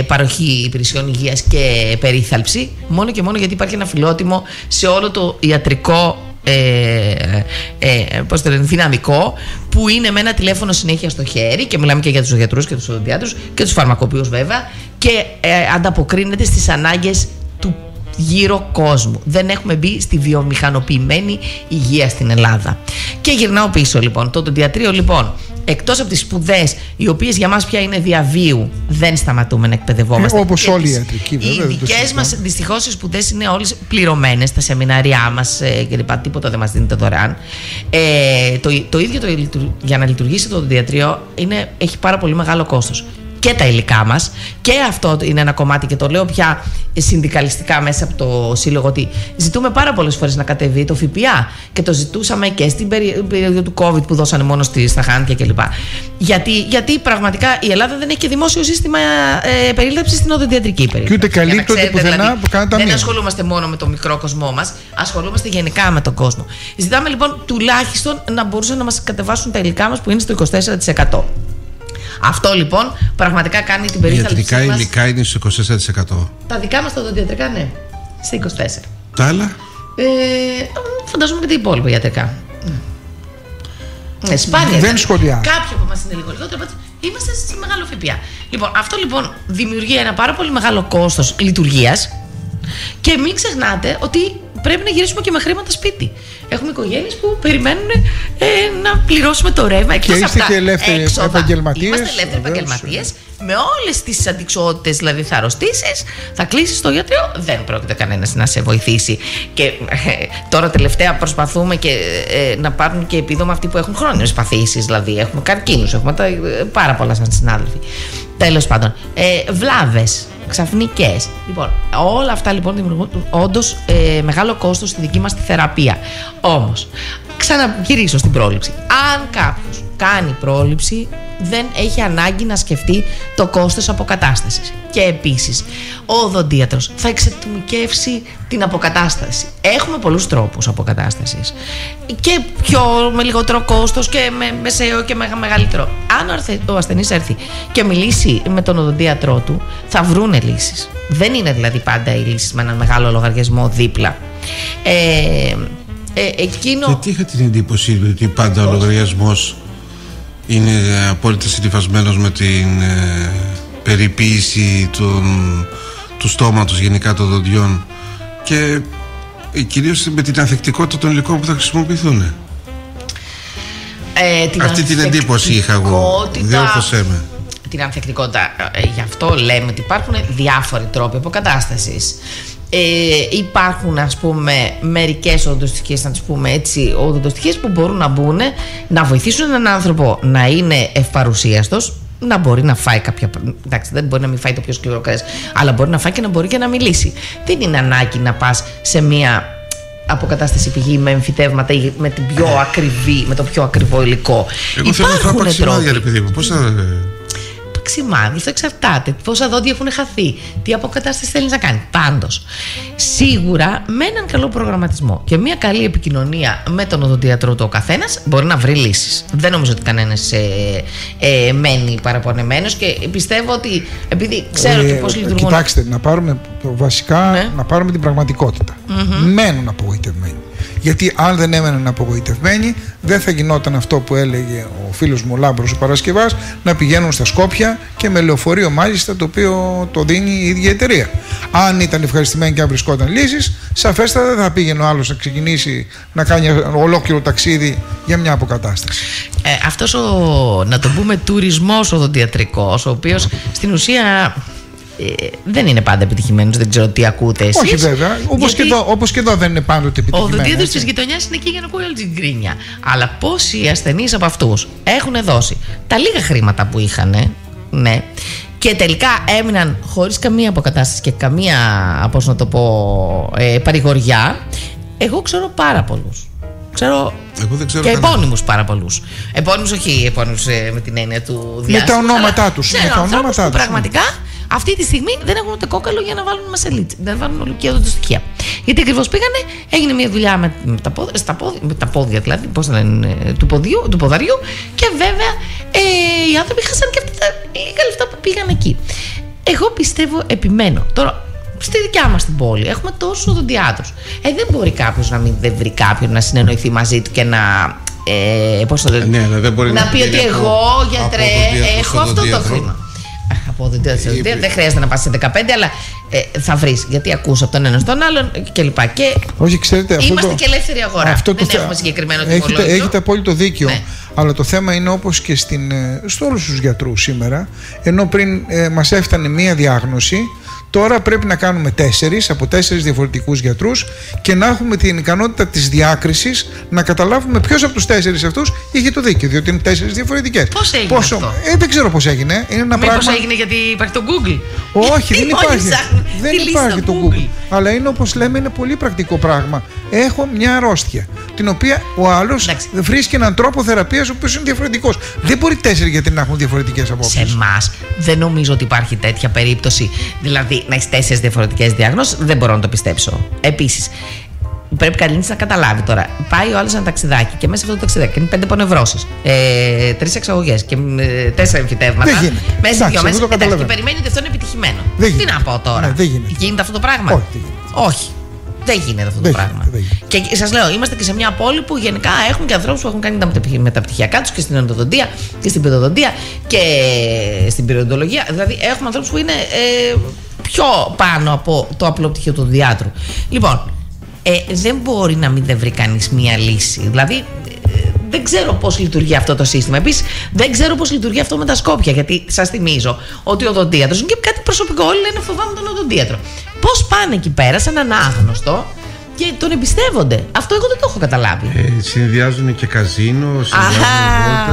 παροχή υπηρεσιών υγείας και περίθαλψη, μόνο και μόνο γιατί υπάρχει ένα φιλότιμο σε όλο το ιατρικό δυναμικό, που είναι με ένα τηλέφωνο συνέχεια στο χέρι, και μιλάμε και για τους γιατρούς και τους οδοντιάτρους και τους φαρμακοποιούς βέβαια, και ανταποκρίνεται στις ανάγκες του γύρω κόσμου. Δεν έχουμε μπει στη βιομηχανοποιημένη υγεία στην Ελλάδα. Και γυρνάω πίσω λοιπόν. Το οδοντιατρίο λοιπόν, εκτός από τις σπουδές, οι οποίες για μας πια είναι διαβίου, δεν σταματούμε να εκπαιδευόμαστε. Όπως όλοι οι ιατρικοί, βέβαια. Οι δικές μας δυστυχώς οι σπουδές είναι όλες πληρωμένες, τα σεμινάρια μας κλπ. Τίποτα δεν μας δίνεται δωρεάν. Το ίδιο για να λειτουργήσει το οδοντιατρίο έχει πάρα πολύ μεγάλο κόστος. Και τα υλικά μας, και αυτό είναι ένα κομμάτι, και το λέω πια συνδικαλιστικά μέσα από το σύλλογο, ότι ζητούμε πάρα πολλές φορές να κατεβεί το ΦΠΑ, και το ζητούσαμε και στην περίοδο του COVID που δώσανε μόνο στα χάντια κλπ. Γιατί πραγματικά η Ελλάδα δεν έχει και δημόσιο σύστημα περίληψης στην οδοντιατρική περίθαλψη. Και ούτε καλύπτονται πουθενά δηλαδή, που κάνουν τα δεν ασχολούμαστε μόνο με το μικρό κοσμό μας, ασχολούμαστε γενικά με τον κόσμο. Ζητάμε λοιπόν τουλάχιστον να μπορούσαν να μας κατεβάσουν τα υλικά μας που είναι στο 24%. Αυτό λοιπόν πραγματικά κάνει την περίθαλψη μας. Ιατρικά υλικά είναι στο 24%. Τα δικά μας τα οδοντιατρικά, ναι, σε 24%. Τα άλλα? Φαντάζομαι και τα υπόλοιπα ιατρικά. Σπάνια. Δεν σχολιάζω. Κάποιοι από εμάς είναι λίγο λιγότερο. Είμαστε σε μεγάλο ΦΠΑ. Λοιπόν, αυτό λοιπόν δημιουργεί ένα πάρα πολύ μεγάλο κόστος λειτουργίας. Και μην ξεχνάτε ότι πρέπει να γυρίσουμε και με χρήματα σπίτι. Έχουμε οικογένειες που περιμένουν να πληρώσουμε το ρεύμα. Και είστε και ελεύθεροι επαγγελματίες. Είμαστε ελεύθεροι επαγγελματίες. Με όλες τις αντικσότητες, δηλαδή θα αρρωστήσεις, θα κλείσεις στο γιατρό, δεν πρόκειται κανένας να σε βοηθήσει. Και τώρα τελευταία προσπαθούμε και να πάρουν και επίδομα αυτοί που έχουν χρόνιες παθήσεις. Δηλαδή έχουμε καρκίνους, έχουμε πάρα πολλά σαν συνάδελφοι. Τέλος πάντων, βλάβες ξαφνικές. Λοιπόν, όλα αυτά λοιπόν δημιουργούν όντως μεγάλο κόστος στη δική μας τη θεραπεία. Όμως, ξαναγυρίσω στην πρόληψη. Αν κάποιος κάνει πρόληψη, δεν έχει ανάγκη να σκεφτεί το κόστος αποκατάστασης. Και επίσης, ο οδοντίατρος θα εξατομικεύσει την αποκατάσταση. Έχουμε πολλούς τρόπους αποκατάστασης. Και με λιγότερο κόστος και με μεσαίο και μεγαλύτερο. Αν ο ασθενής έρθει και μιλήσει με τον οδοντίατρό του, θα βρούνε λύσεις. Δεν είναι δηλαδή πάντα οι λύσεις με έναν μεγάλο λογαριασμό δίπλα. Γιατί είχα την εντύπωση ότι πάντα ο λογαριασμός είναι απόλυτα συνυφασμένος με την περιποίηση του στόματος, γενικά των δοντιών, και κυρίως με την ανθεκτικότητα των υλικών που θα χρησιμοποιηθούν. Αυτή την εντύπωση είχα εγώ. Διόρθωσέ με. Την ανθεκτικότητα, γι' αυτό λέμε ότι υπάρχουν διάφοροι τρόποι αποκατάστασης. Υπάρχουν, ας πούμε, μερικές οδοντοστοιχίες, να τις πούμε έτσι, οδοντοστοιχίες που μπορούν να μπουν να βοηθήσουν έναν άνθρωπο να είναι ευπαρουσίαστος, να μπορεί να φάει κάποια. Εντάξει, δεν μπορεί να μην φάει το πιο σκληρό κρέας, αλλά μπορεί να φάει και να μπορεί και να μιλήσει. Δεν είναι ανάγκη να πας σε μια αποκατάσταση πηγή με εμφυτεύματα ή με το πιο ακριβό υλικό. Εγώ θέλω να φάω παξιμάδια, ρε παιδί μου. Πώς θα. Παξιμάδι, αυτό εξαρτάται. Πόσα δόντια έχουν χαθεί, τι αποκατάσταση θέλει να κάνει. Πάντως, σίγουρα με έναν καλό προγραμματισμό και μια καλή επικοινωνία με τον οδοντίατρο του ο καθένας μπορεί να βρει λύσεις. Δεν νομίζω ότι κανένας μένει παραπονεμένος, και πιστεύω ότι επειδή ξέρω και πώς λειτουργούν. Κοιτάξτε, να πάρουμε βασικά, να πάρουμε την πραγματικότητα. Μένουν απογοητευμένοι. Γιατί αν δεν έμεναν απογοητευμένοι, δεν θα γινόταν αυτό που έλεγε ο φίλος μου ο Λάμπρος ο Παρασκευάς, να πηγαίνουν στα Σκόπια και με λεωφορείο μάλιστα, το οποίο το δίνει η ίδια εταιρεία. Αν ήταν ευχαριστημένοι και αν βρισκόταν λύσεις, σαφέστατα δεν θα πήγαινε ο άλλος να ξεκινήσει να κάνει ολόκληρο ταξίδι για μια αποκατάσταση. Αυτός να το πούμε τουρισμός οδοντιατρικός, ο οποίος στην ουσία δεν είναι πάντα επιτυχημένος, δεν ξέρω τι ακούτε εσείς. Όχι βέβαια, όπως και εδώ δεν είναι πάντοτε επιτυχημένος. Ο οδοντίατρος της γειτονιάς είναι εκεί για να ακούει όλη την γκρίνια. Αλλά πόσοι ασθενείς από αυτούς έχουν δώσει τα λίγα χρήματα που είχαν, ναι, και τελικά έμειναν χωρίς καμία αποκατάσταση και καμία, πώς να το πω, παρηγοριά. Εγώ ξέρω πάρα πολλούς. Εγώ δεν ξέρω και επώνυμους πάρα πολλούς. Επώνυμους, όχι επώνυμους με την έννοια του διάσημου. Με τα ονόματά τους. Που πραγματικά αυτή τη στιγμή δεν έχουν ούτε κόκαλο για να βάλουν μασελίτσα, να βάλουν ολική οδοντοστοιχεία. Γιατί ακριβώς πήγανε, έγινε μια δουλειά με τα πόδια δηλαδή, πώς θα λένε, του ποδαριού, και βέβαια οι άνθρωποι χάσαν και αυτά τα λίγα λεφτά που πήγαν εκεί. Εγώ πιστεύω, επιμένω. Τώρα, στη δικιά μας την πόλη έχουμε τόσους οδοντιάτρους. Δεν μπορεί κάποιος να μην δεν βρει κάποιον να συνεννοηθεί μαζί του και να. Πώς το λένε, δεν μπορεί να πει ότι εγώ, γιατρέ, έχω αυτό το χρήμα. αποδοτήρια της οδοντίας. Δεν χρειάζεται να πας σε 15, αλλά θα βρεις. Γιατί ακούς από τον ένα στον άλλον κλπ. Και όχι, ξέρετε, είμαστε και ελεύθερη αγορά. Δεν έχουμε συγκεκριμένο τιμολόγιο. Έχετε απόλυτο δίκιο. Ναι. Αλλά το θέμα είναι όπως και σε όλους τους γιατρούς σήμερα. Ενώ πριν μας έφτανε μία διάγνωση, τώρα πρέπει να κάνουμε 4 από 4 διαφορετικούς γιατρούς και να έχουμε την ικανότητα της διάκρισης, να καταλάβουμε ποιος από τους 4 αυτούς είχε το δίκιο. Διότι είναι 4 διαφορετικές. Πώς έγινε αυτό? Δεν ξέρω πώς έγινε. Είναι ένα πράγμα. Πώς έγινε, γιατί υπάρχει το Google? Όχι, δεν υπάρχει. Δεν υπάρχει το Google. Αλλά είναι, όπως λέμε, είναι πολύ πρακτικό πράγμα. Έχω μια αρρώστια, την οποία ο άλλος βρίσκει έναν τρόπο θεραπείας ο οποίος είναι διαφορετικός. Δεν μπορεί 4 γιατροί να έχουν διαφορετικές απόψεις. Σε εμάς δεν νομίζω ότι υπάρχει τέτοια περίπτωση. Δηλαδή να έχει 4 διαφορετικές διαγνώσεις, δεν μπορώ να το πιστέψω. Επίσης, πρέπει κανείς να καταλάβει τώρα. Πάει ο άλλος ένα ταξιδάκι και μέσα σε αυτό το ταξιδάκι είναι 5 πονευρώσεις, 3 εξαγωγές και 4 εμφυτεύματα. Μέσα σε 2 μέρες. Και περιμένει ότι αυτό είναι επιτυχημένο. Τι να πω τώρα? Ναι, δεν γίνεται. Γίνεται αυτό το πράγμα? Όχι. Δεν γίνεται αυτό το πράγμα. Και σας λέω, είμαστε και σε μια πόλη που γενικά έχουν και ανθρώπους που έχουν κάνει τα μεταπτυχιακά τους και στην οντοδοντία και στην παιδοδοντία και στην περιοντολογία. Δηλαδή, έχουμε ανθρώπους που είναι πιο πάνω από το απλό πτυχίο του διάτρου. Λοιπόν, δεν μπορεί να μην δεν βρει κανείς μία λύση. Δηλαδή, δεν ξέρω πώς λειτουργεί αυτό το σύστημα. Επίσης, δεν ξέρω πώς λειτουργεί αυτό με τα Σκόπια. Γιατί σας θυμίζω ότι ο οδοντίατρος είναι και κάτι προσωπικό. Όλοι λένε φοβάμαι τον οδοντίατρο. Πώς πάνε εκεί πέρα, σαν έναν άγνωστο, και τον εμπιστεύονται? Αυτό εγώ δεν το έχω καταλάβει. Συνδυάζουν και καζίνο.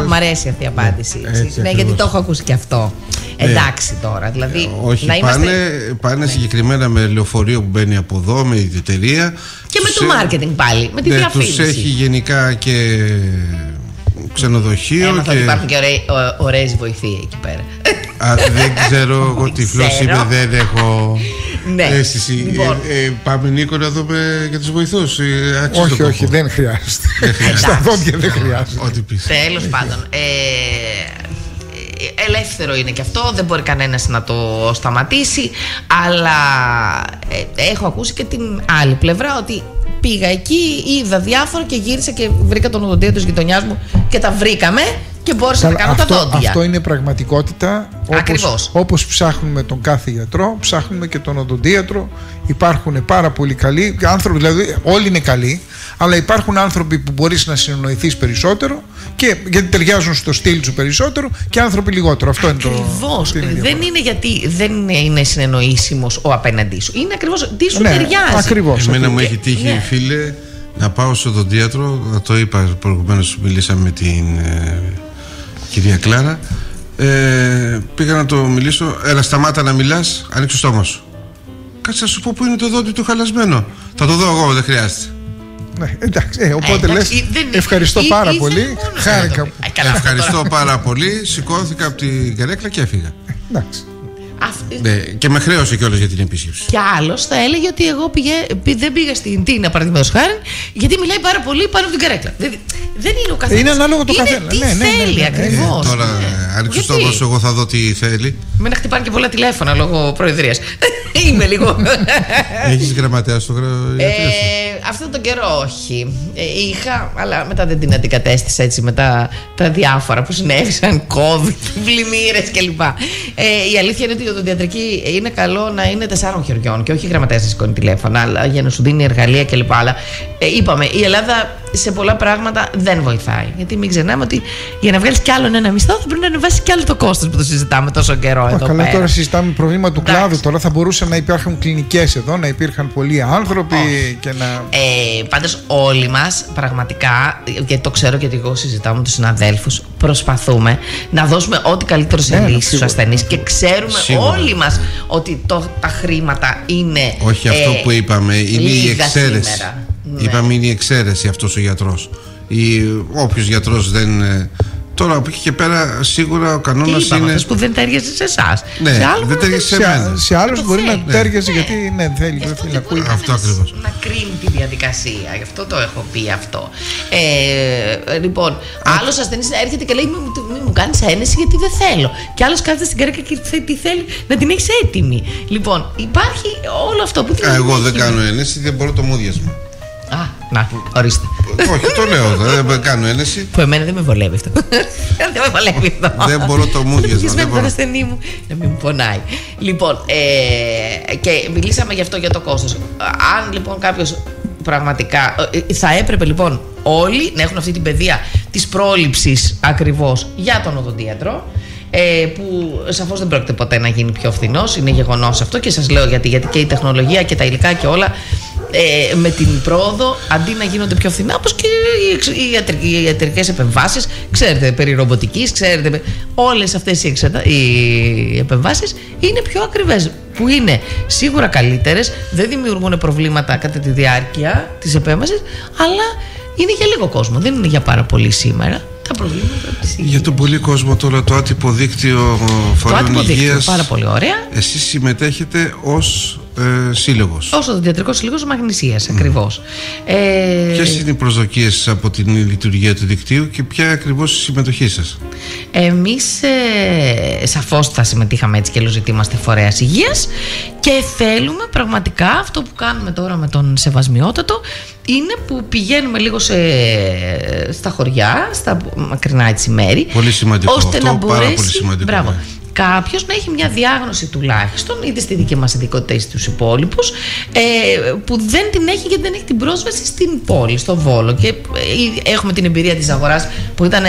Μ' αρέσει αυτή η απάντηση. Ναι, γιατί το έχω ακούσει και αυτό. Εντάξει τώρα. Δηλαδή, όχι, πάνε συγκεκριμένα με λεωφορείο που μπαίνει από εδώ, με εταιρεία. Και με το marketing πάλι, με τη διαφήμιση. Τους έχει γενικά και ξενοδοχείο. Έμαθα ότι υπάρχουν και ωραίες βοηθοί εκεί πέρα. Δεν ξέρω, εγώ τυφλός είμαι, δεν έχω αίσθηση. Λοιπόν. Πάμε, Νίκο, να δούμε για τους βοηθούς. Όχι, δεν χρειάζεται. Στα δόντια δεν χρειάζεται. Ό,τι πεις. Τέλος πάντων, ελεύθερο είναι και αυτό, δεν μπορεί κανένας να το σταματήσει. Αλλά έχω ακούσει και την άλλη πλευρά, ότι πήγα εκεί, είδα διάφορα και γύρισα και βρήκα τον οδοντίατρο της γειτονιάς μου και τα βρήκαμε και μπόρεσα να κάνω τα δόντια. Αυτό είναι πραγματικότητα. Όπως ψάχνουμε τον κάθε γιατρό, ψάχνουμε και τον οδοντίατρο. Υπάρχουν πάρα πολύ καλοί άνθρωποι, δηλαδή όλοι είναι καλοί, αλλά υπάρχουν άνθρωποι που μπορείς να συνεννοηθείς περισσότερο γιατί ταιριάζουν στο στυλ σου περισσότερο, και άνθρωποι λιγότερο. Αυτό είναι το. Ακριβώς. Δεν είναι γιατί δεν είναι συνεννοήσιμος ο απέναντί σου. Είναι ακριβώς τι σου ταιριάζει. Ακριβώς. Εμένα μου έχει τύχει, φίλε, να πάω στο οδοντίατρο. Το είπα προηγουμένως, μιλήσαμε με την κυρία Κλάρα. Πήγα να το μιλήσω. Έλα, σταμάτα να μιλάς, ανοίξε το στόμα σου. Κάτσε να σου πω που είναι το δόντι του χαλασμένο. Θα το δω εγώ, δεν χρειάζεται. Ναι, εντάξει, οπότε λες ευχαριστώ πάρα πολύ. Χάρηκα. Ευχαριστώ πάρα πολύ. Σηκώθηκα από την καρέκλα και έφυγα. Εντάξει. Και με χρέωσε κιόλας για την επίσκεψη. Κι άλλος θα έλεγε ότι εγώ δεν πήγα στην Τίνα, παραδείγματος χάρη, γιατί μιλάει πάρα πολύ πάνω από την καρέκλα. Δεν είναι ο καθένας. Είναι ανάλογο το καθένα. Τι θέλει ακριβώς. Τώρα άνοιξε το στόμα σου, εγώ θα δω τι θέλει. Με να χτυπάνε και πολλά τηλέφωνα λόγω προεδρίας. Είμαι λίγο. Έχεις γραμματέα στο γραφείο? Αυτόν τον καιρό όχι. Είχα, αλλά μετά δεν την αντικατέστησα έτσι με τα διάφορα που συνέβησαν, COVID, πλημμύρες κλπ. Η αλήθεια είναι ότι η οδοντιατρική είναι καλό να είναι 4 χεριών και όχι γραμματέας να σηκώνει τηλέφωνα, αλλά για να σου δίνει εργαλεία κλπ. Αλλά είπαμε, η Ελλάδα σε πολλά πράγματα δεν βοηθάει. Γιατί μην ξεχνάμε ότι για να βγάλεις κι άλλον ένα μισθό θα πρέπει να ανεβάσει κι άλλο το κόστος που το συζητάμε τόσο καιρό εδώ καλά, πέρα. Τώρα συζητάμε προβλήμα του κλάδου. Τώρα θα μπορούσαν να υπάρχουν κλινικές εδώ, να υπήρχαν πολλοί άνθρωποι και να. Πάντως όλοι μας πραγματικά, γιατί το ξέρω γιατί εγώ συζητάω με τους συναδέλφους, προσπαθούμε να δώσουμε ό,τι καλύτερο σε λύσεις στους ασθενείς και ξέρουμε όλοι μας ότι τα χρήματα είναι. Όχι αυτό που είπαμε, είναι η εξαίρεση. Είπαμε είναι η εξαίρεση αυτός ο γιατρός. Όποιος γιατρός δεν. Τώρα από εκεί και πέρα σίγουρα ο κανόνας είναι. Αυτός που δεν τέριαζε σε εσάς. Ναι, δεν τέριαζε σε μένα. Σε άλλους μπορεί να τέριαζε γιατί δεν θέλει να ακούει. Αυτό ακριβώς. Να κρίνει τη διαδικασία. Γι' αυτό το έχω πει αυτό. Λοιπόν, άλλος ασθενής έρχεται και λέει: Μην μου κάνεις ένεση γιατί δεν θέλω. Και άλλος κάθεται στην καρέκλα και τι θέλει να την έχεις έτοιμη. Λοιπόν, υπάρχει όλο αυτό που εγώ δεν κάνω ένεση, δεν μπορώ το μούδιασμα. Να, ορίστε. Όχι, το λέω, δεν κάνω ένεση. Που εμένα δεν με βολεύει αυτό. Δεν με βολεύει αυτό. Δεν μπορώ το μούδιασμα. Δεν μπορώ ασθενή μου να μην μου πονάει. Λοιπόν, και μιλήσαμε γι' αυτό για το κόστος. Αν λοιπόν κάποιος πραγματικά. Θα έπρεπε λοιπόν όλοι να έχουν αυτή την παιδεία της πρόληψης ακριβώς για τον οδοντίατρο. Που σαφώς δεν πρόκειται ποτέ να γίνει πιο φθηνός, είναι γεγονός αυτό και σας λέω γιατί και η τεχνολογία και τα υλικά και όλα με την πρόοδο αντί να γίνονται πιο φθηνά, όπως και οι ιατρικές επεμβάσεις, ξέρετε, περί ρομποτικής, ξέρετε, όλες αυτές οι επεμβάσεις είναι πιο ακριβές, που είναι σίγουρα καλύτερες, δεν δημιουργούν προβλήματα κατά τη διάρκεια της επέμβασης, αλλά είναι για λίγο κόσμο, δεν είναι για πάρα πολύ σήμερα. Τα προβλήματα της υγείας. Για τον πολύ κόσμο τώρα το άτυπο δίκτυο φορέων υγείας, πάρα πολύ ωραία. Εσείς συμμετέχετε ως σύλλογος. Ως Οδοντιατρικός Σύλλογος Μαγνησίας, ακριβώς. Ποιες είναι οι προσδοκίες από την λειτουργία του δικτύου και ποια ακριβώς η συμμετοχή σας? Εμείς σαφώς θα συμμετείχαμε, έτσι και αλλιώς γιατί είμαστε φορέας υγείας και θέλουμε πραγματικά αυτό που κάνουμε τώρα με τον Σεβασμιότατο είναι που πηγαίνουμε λίγο στα χωριά, στα μακρινά έτσι μέρη. Πολύ σημαντικό ώστε αυτό, να μπορέσει, πάρα πολύ σημαντικό. Μπράβο, κάποιος να έχει μια διάγνωση τουλάχιστον, είτε στη δική μας ειδικότητα ή στους υπόλοιπους, που δεν την έχει γιατί δεν έχει την πρόσβαση στην πόλη, στο Βόλο. Και έχουμε την εμπειρία της αγοράς που ήταν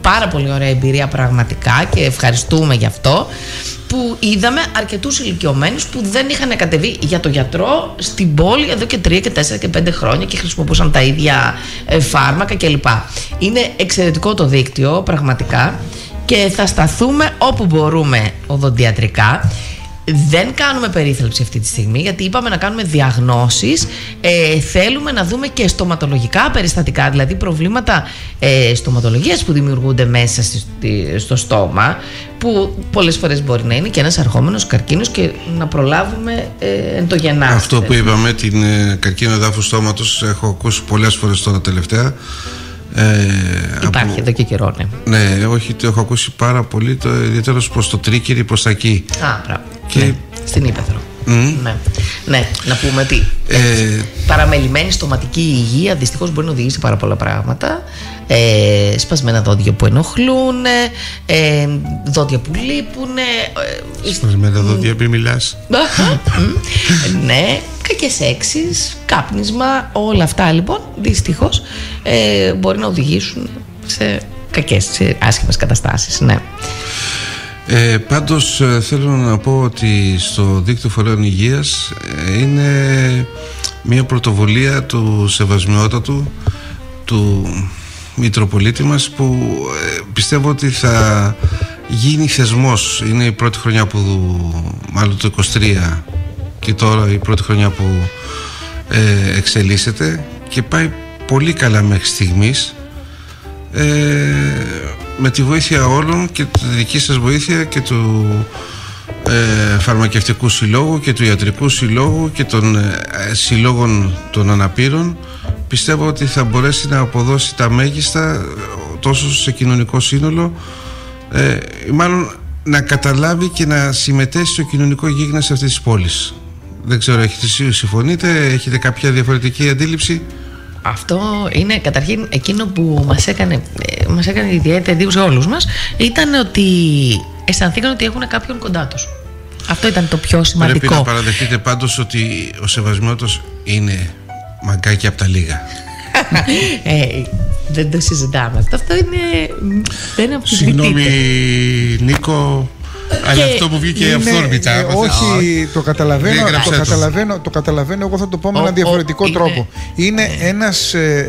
πάρα πολύ ωραία εμπειρία πραγματικά και ευχαριστούμε γι' αυτό, που είδαμε αρκετούς ηλικιωμένους που δεν είχαν κατεβεί για το γιατρό στην πόλη εδώ και 3 και 4 και 5 χρόνια και χρησιμοποιούσαν τα ίδια φάρμακα κλπ. Είναι εξαιρετικό το δίκτυο πραγματικά και θα σταθούμε όπου μπορούμε οδοντιατρικά. Δεν κάνουμε περίθαλψη αυτή τη στιγμή γιατί είπαμε να κάνουμε διαγνώσεις. Θέλουμε να δούμε και στοματολογικά περιστατικά, δηλαδή προβλήματα στοματολογίας που δημιουργούνται μέσα στο στόμα, που πολλές φορές μπορεί να είναι και ένας αρχόμενος καρκίνος και να προλάβουμε εντογενάστε. Αυτό που είπαμε, την καρκίνο εδάφους στόματος, έχω ακούσει πολλές φορές τώρα τελευταία. Υπάρχει εδώ και καιρό, ναι. Ναι, όχι, το έχω ακούσει πάρα πολύ, ιδιαίτερα προς το Τρίκυρο, προς τα εκεί. Μπράβο. Και... ναι, στην Ήπεθρο. Ναι, να πούμε ότι παραμελημένη στοματική υγεία δυστυχώς μπορεί να οδηγήσει πάρα πολλά πράγματα. Σπασμένα δόντια που ενοχλούν, δόντια που λείπουν. Σπασμένα δόντια, μην μιλάς. Ναι, κακές έξεις, κάπνισμα, όλα αυτά λοιπόν δυστυχώς μπορεί να οδηγήσουν σε κακές, σε άσχημες καταστάσεις. Ναι. Πάντως θέλω να πω ότι στο δίκτυο φορέων υγείας είναι μια πρωτοβουλία του Σεβασμιότατου, του Μητροπολίτη μας, που πιστεύω ότι θα γίνει θεσμός. Είναι η πρώτη χρονιά που, μάλλον το 23 και τώρα η πρώτη χρονιά που εξελίσσεται και πάει πολύ καλά μέχρι στιγμής, με τη βοήθεια όλων και τη δική σας βοήθεια και του Φαρμακευτικού Συλλόγου και του Ιατρικού Συλλόγου και των συλλόγων των αναπήρων. Πιστεύω ότι θα μπορέσει να αποδώσει τα μέγιστα τόσο σε κοινωνικό σύνολο, μάλλον να καταλάβει και να συμμετέχει στο κοινωνικό γίγνεσθε αυτής της πόλης. Δεν ξέρω, συμφωνείτε, έχετε κάποια διαφορετική αντίληψη? Αυτό είναι καταρχήν εκείνο που μας έκανε ιδιαίτερη εντύπωση όλους μας, ήταν ότι αισθανθήκαν ότι έχουν κάποιον κοντά τους. Αυτό ήταν το πιο σημαντικό. Πρέπει να παραδεχτείτε πάντως ότι ο Σεβασμιότατος είναι μαγκάκι από τα λίγα. Δεν το συζητάμε αυτό. Αυτό είναι, δεν είναι αμφισβητείται. Συγγνώμη Νίκο, αλλά αυτό που βγήκε αυθόρμητα. Όχι, το καταλαβαίνω. Εγώ θα το πω με έναν διαφορετικό τρόπο. Είναι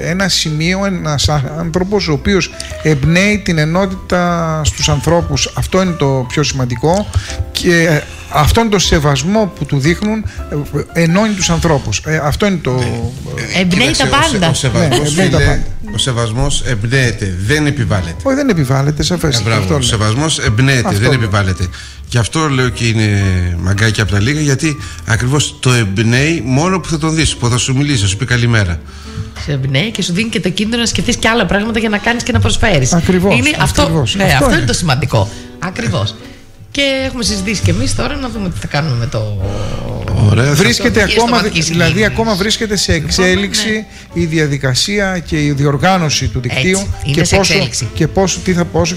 ένα σημείο, ένας άνθρωπος ο οποίος εμπνέει την ενότητα στους ανθρώπους. Αυτό είναι το πιο σημαντικό. Και αυτόν τον σεβασμό που του δείχνουν ενώνει τους ανθρώπους. Αυτό είναι το... Εμπνέει τα πάντα. Ο σεβασμός εμπνέεται, δεν επιβάλλεται. Όχι, δεν επιβάλλεται, σαφές. Ο σεβασμός εμπνέεται, δεν επιβάλλεται. Γι' αυτό λέω και είναι μαγκάκι από τα λίγα, γιατί ακριβώς το εμπνέει μόνο που θα τον δεις, που θα σου μιλήσει, θα σου πει καλημέρα. Σε εμπνέει και σου δίνει και το κίνδυνο να σκεφτείς και άλλα πράγματα για να κάνεις και να προσφέρεις. Ακριβώς. Αυτό είναι το σημαντικό. Ακριβώς. Και έχουμε συζητήσει και εμείς τώρα να δούμε τι θα κάνουμε με το Ωραία. Βρίσκεται στο ακόμα, σωματική δηλαδή συγκίνηση. ακόμα βρίσκεται σε εξέλιξη η διαδικασία και η διοργάνωση του δικτύου Έτσι, είναι σε εξέλιξη. και πόσο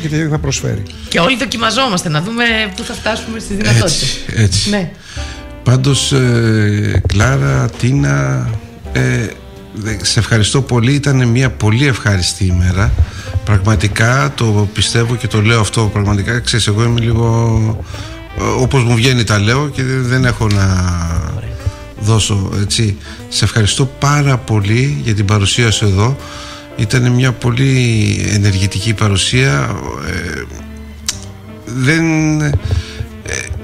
και τι θα προσφέρει. Και όλοι δοκιμαζόμαστε να δούμε πού θα φτάσουμε στις δυνατότητες. Έτσι. Ναι. Πάντως, Κλάρα, Τίνα, σε ευχαριστώ πολύ. Ήταν μια πολύ ευχάριστη ημέρα. Πραγματικά το πιστεύω και το λέω αυτό. Πραγματικά, ξέρεις, εγώ είμαι λίγο όπως μου βγαίνει τα λέω και δεν έχω να δώσω, έτσι. Σε ευχαριστώ πάρα πολύ για την παρουσία σου εδώ. Ήταν μια πολύ ενεργητική παρουσία.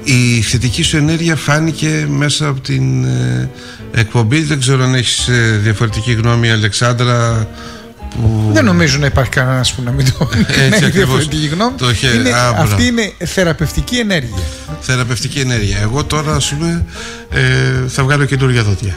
Η θετική σου ενέργεια φάνηκε μέσα από την εκπομπή. Δεν ξέρω αν έχεις διαφορετική γνώμη, Αλεξάνδρα. Δεν νομίζω να υπάρχει κανένας που να μην το έχει διαφορετική γνώμη. Αυτή είναι θεραπευτική ενέργεια. Θεραπευτική ενέργεια. Εγώ τώρα, ας πούμε, θα βγάλω καινούργια δόντια.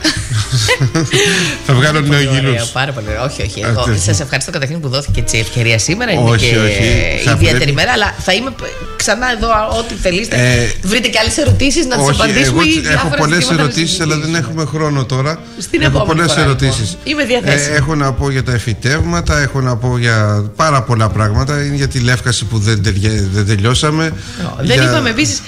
Θα βγάλω νεογυλούς. Πάρα πολύ ωραία. Όχι. Εγώ σας ευχαριστώ καταρχήν που δόθηκε έτσι η ευκαιρία σήμερα. Είναι Όχι, και όχι. ιδιαίτερη μέρα, αλλά θα είμαι ξανά εδώ ό,τι θελήσετε. Βρείτε και άλλες ερωτήσεις να τις απαντήσουμε. Έχω πολλές ερωτήσεις, αλλά δεν έχουμε χρόνο τώρα. Έχω πολλές ερωτήσεις. Είμαι διαθέσιμη. Έχω να πω για τα εφητεύματα, έχω να πω για πάρα πολλά πράγματα. Είναι για τη λεύκαση που δεν τελειώσαμε. Δεν είπαμε επίσης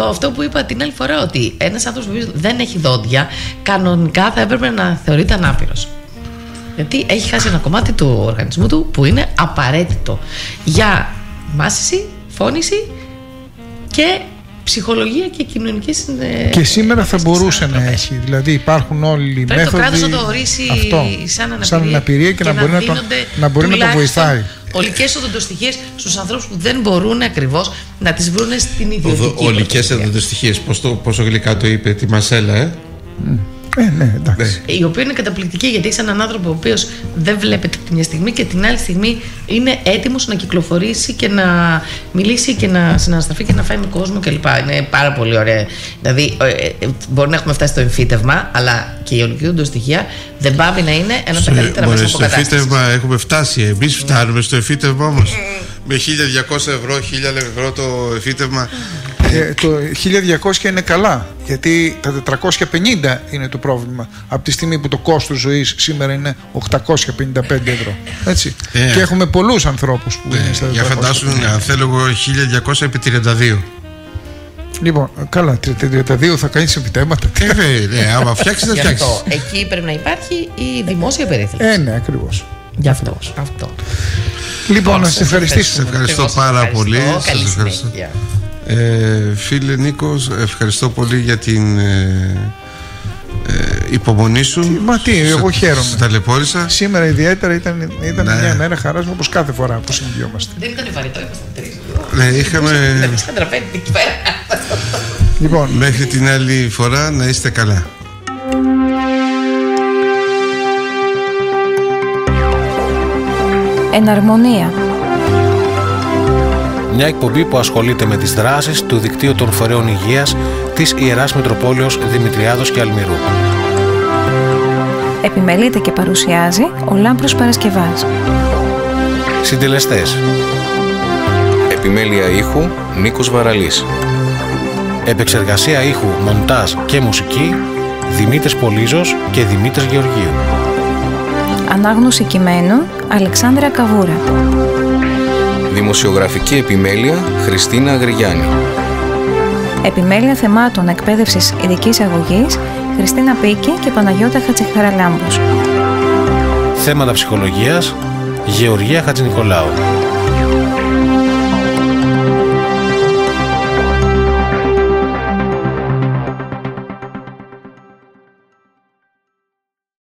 αυτό που είπα την άλλη φορά, ότι ένας άνθρωπος που δεν έχει δόντια κανονικά θα έπρεπε να θεωρείται ανάπηρος. Γιατί έχει χάσει ένα κομμάτι του οργανισμού του που είναι απαραίτητο για μάσηση, φώνηση και ψυχολογία και κοινωνική συνεργασία. Και σήμερα θα μπορούσε να έχει. Δηλαδή υπάρχουν όλοι οι μέθοδοι. Πρέπει το κράτος να το ορίσει σαν αναπηρία και να μπορεί να το βοηθάει. Ολικές οδοντοστοιχίες στους ανθρώπους που δεν μπορούν ακριβώς να τις βρουν στην ιδιωτική. Ολικές οδοντοστοιχίες, πόσο γλυκά το είπε, τη Μασέλα, ναι, εντάξει. Η οποία είναι καταπληκτική, γιατί έχει έναν άνθρωπο ο οποίος δεν βλέπετε την μια στιγμή και την άλλη στιγμή είναι έτοιμος να κυκλοφορήσει και να μιλήσει και να συναναστραφεί και να φάει με κόσμο κλπ. Είναι πάρα πολύ ωραία. Δηλαδή, μπορεί να έχουμε φτάσει στο εμφύτευμα, αλλά και η ολική οντοστοιχεία δεν πάβει να είναι ένα από τα καλύτερα μέσα από κατάσταση. Στο εμφύτευμα έχουμε φτάσει. Εμείς φτάνουμε στο εμφύτευμα όμως. Με 1.200 ευρώ, 1.000 ευρώ το εμφύτευμα. Το 1.200 είναι καλά, γιατί τα 450 είναι το πρόβλημα. Από τη στιγμή που το κόστος ζωής σήμερα είναι 855 ευρώ. Έτσι. Και έχουμε πολλούς ανθρώπους που είναι στα 450. Για φαντάσου, αν θέλω εγώ 1.200 επί 32. Λοιπόν, καλά, 32 θα κάνεις επιτέματα. Ναι, άμα φτιάξεις θα φτιάξεις. Εκεί πρέπει να υπάρχει η δημόσια περίθαλψη. Ναι, ακριβώς. Γι' αυτό. Λοιπόν, να σε ευχαριστήσω. Σε ευχαριστώ πάρα πολύ. Καλή συνέχεια. Φίλε Νίκος, ευχαριστώ πολύ για την υπομονή σου. Μα τι, εγώ χαίρομαι. Ταλαιπώρησα. Σήμερα ιδιαίτερα ήταν μια μέρα χαράς, όπως κάθε φορά που συνδυόμαστε. Δεν ήταν βαρετό, ήμασταν τρεις. Ναι, είχαμε. Λοιπόν, μέχρι την άλλη φορά να είστε καλά. Εναρμονία. Μια εκπομπή που ασχολείται με τις δράσεις του δικτύου των φορέων υγείας της Ιεράς Μητροπόλεως Δημητριάδος και Αλμυρού. Επιμελείται και παρουσιάζει ο Λάμπρος Παρασκευάς. Συντελεστές: Επιμέλεια ήχου Νίκος Βαραλής. επεξεργασία ήχου, μοντάζ και μουσική Δημήτρης Πολύζος και Δημήτρης Γεωργίου. Ανάγνωση κειμένου Αλεξάνδρα Καβούρα. Δημοσιογραφική επιμέλεια Χριστίνα Αγριγιάννη. Επιμέλεια θεμάτων εκπαίδευσης ειδικής αγωγής Χριστίνα Πίκη και Παναγιώτα Χατζηχαραλάμπους. Θέματα ψυχολογίας Γεωργία Χατζηνικολάου.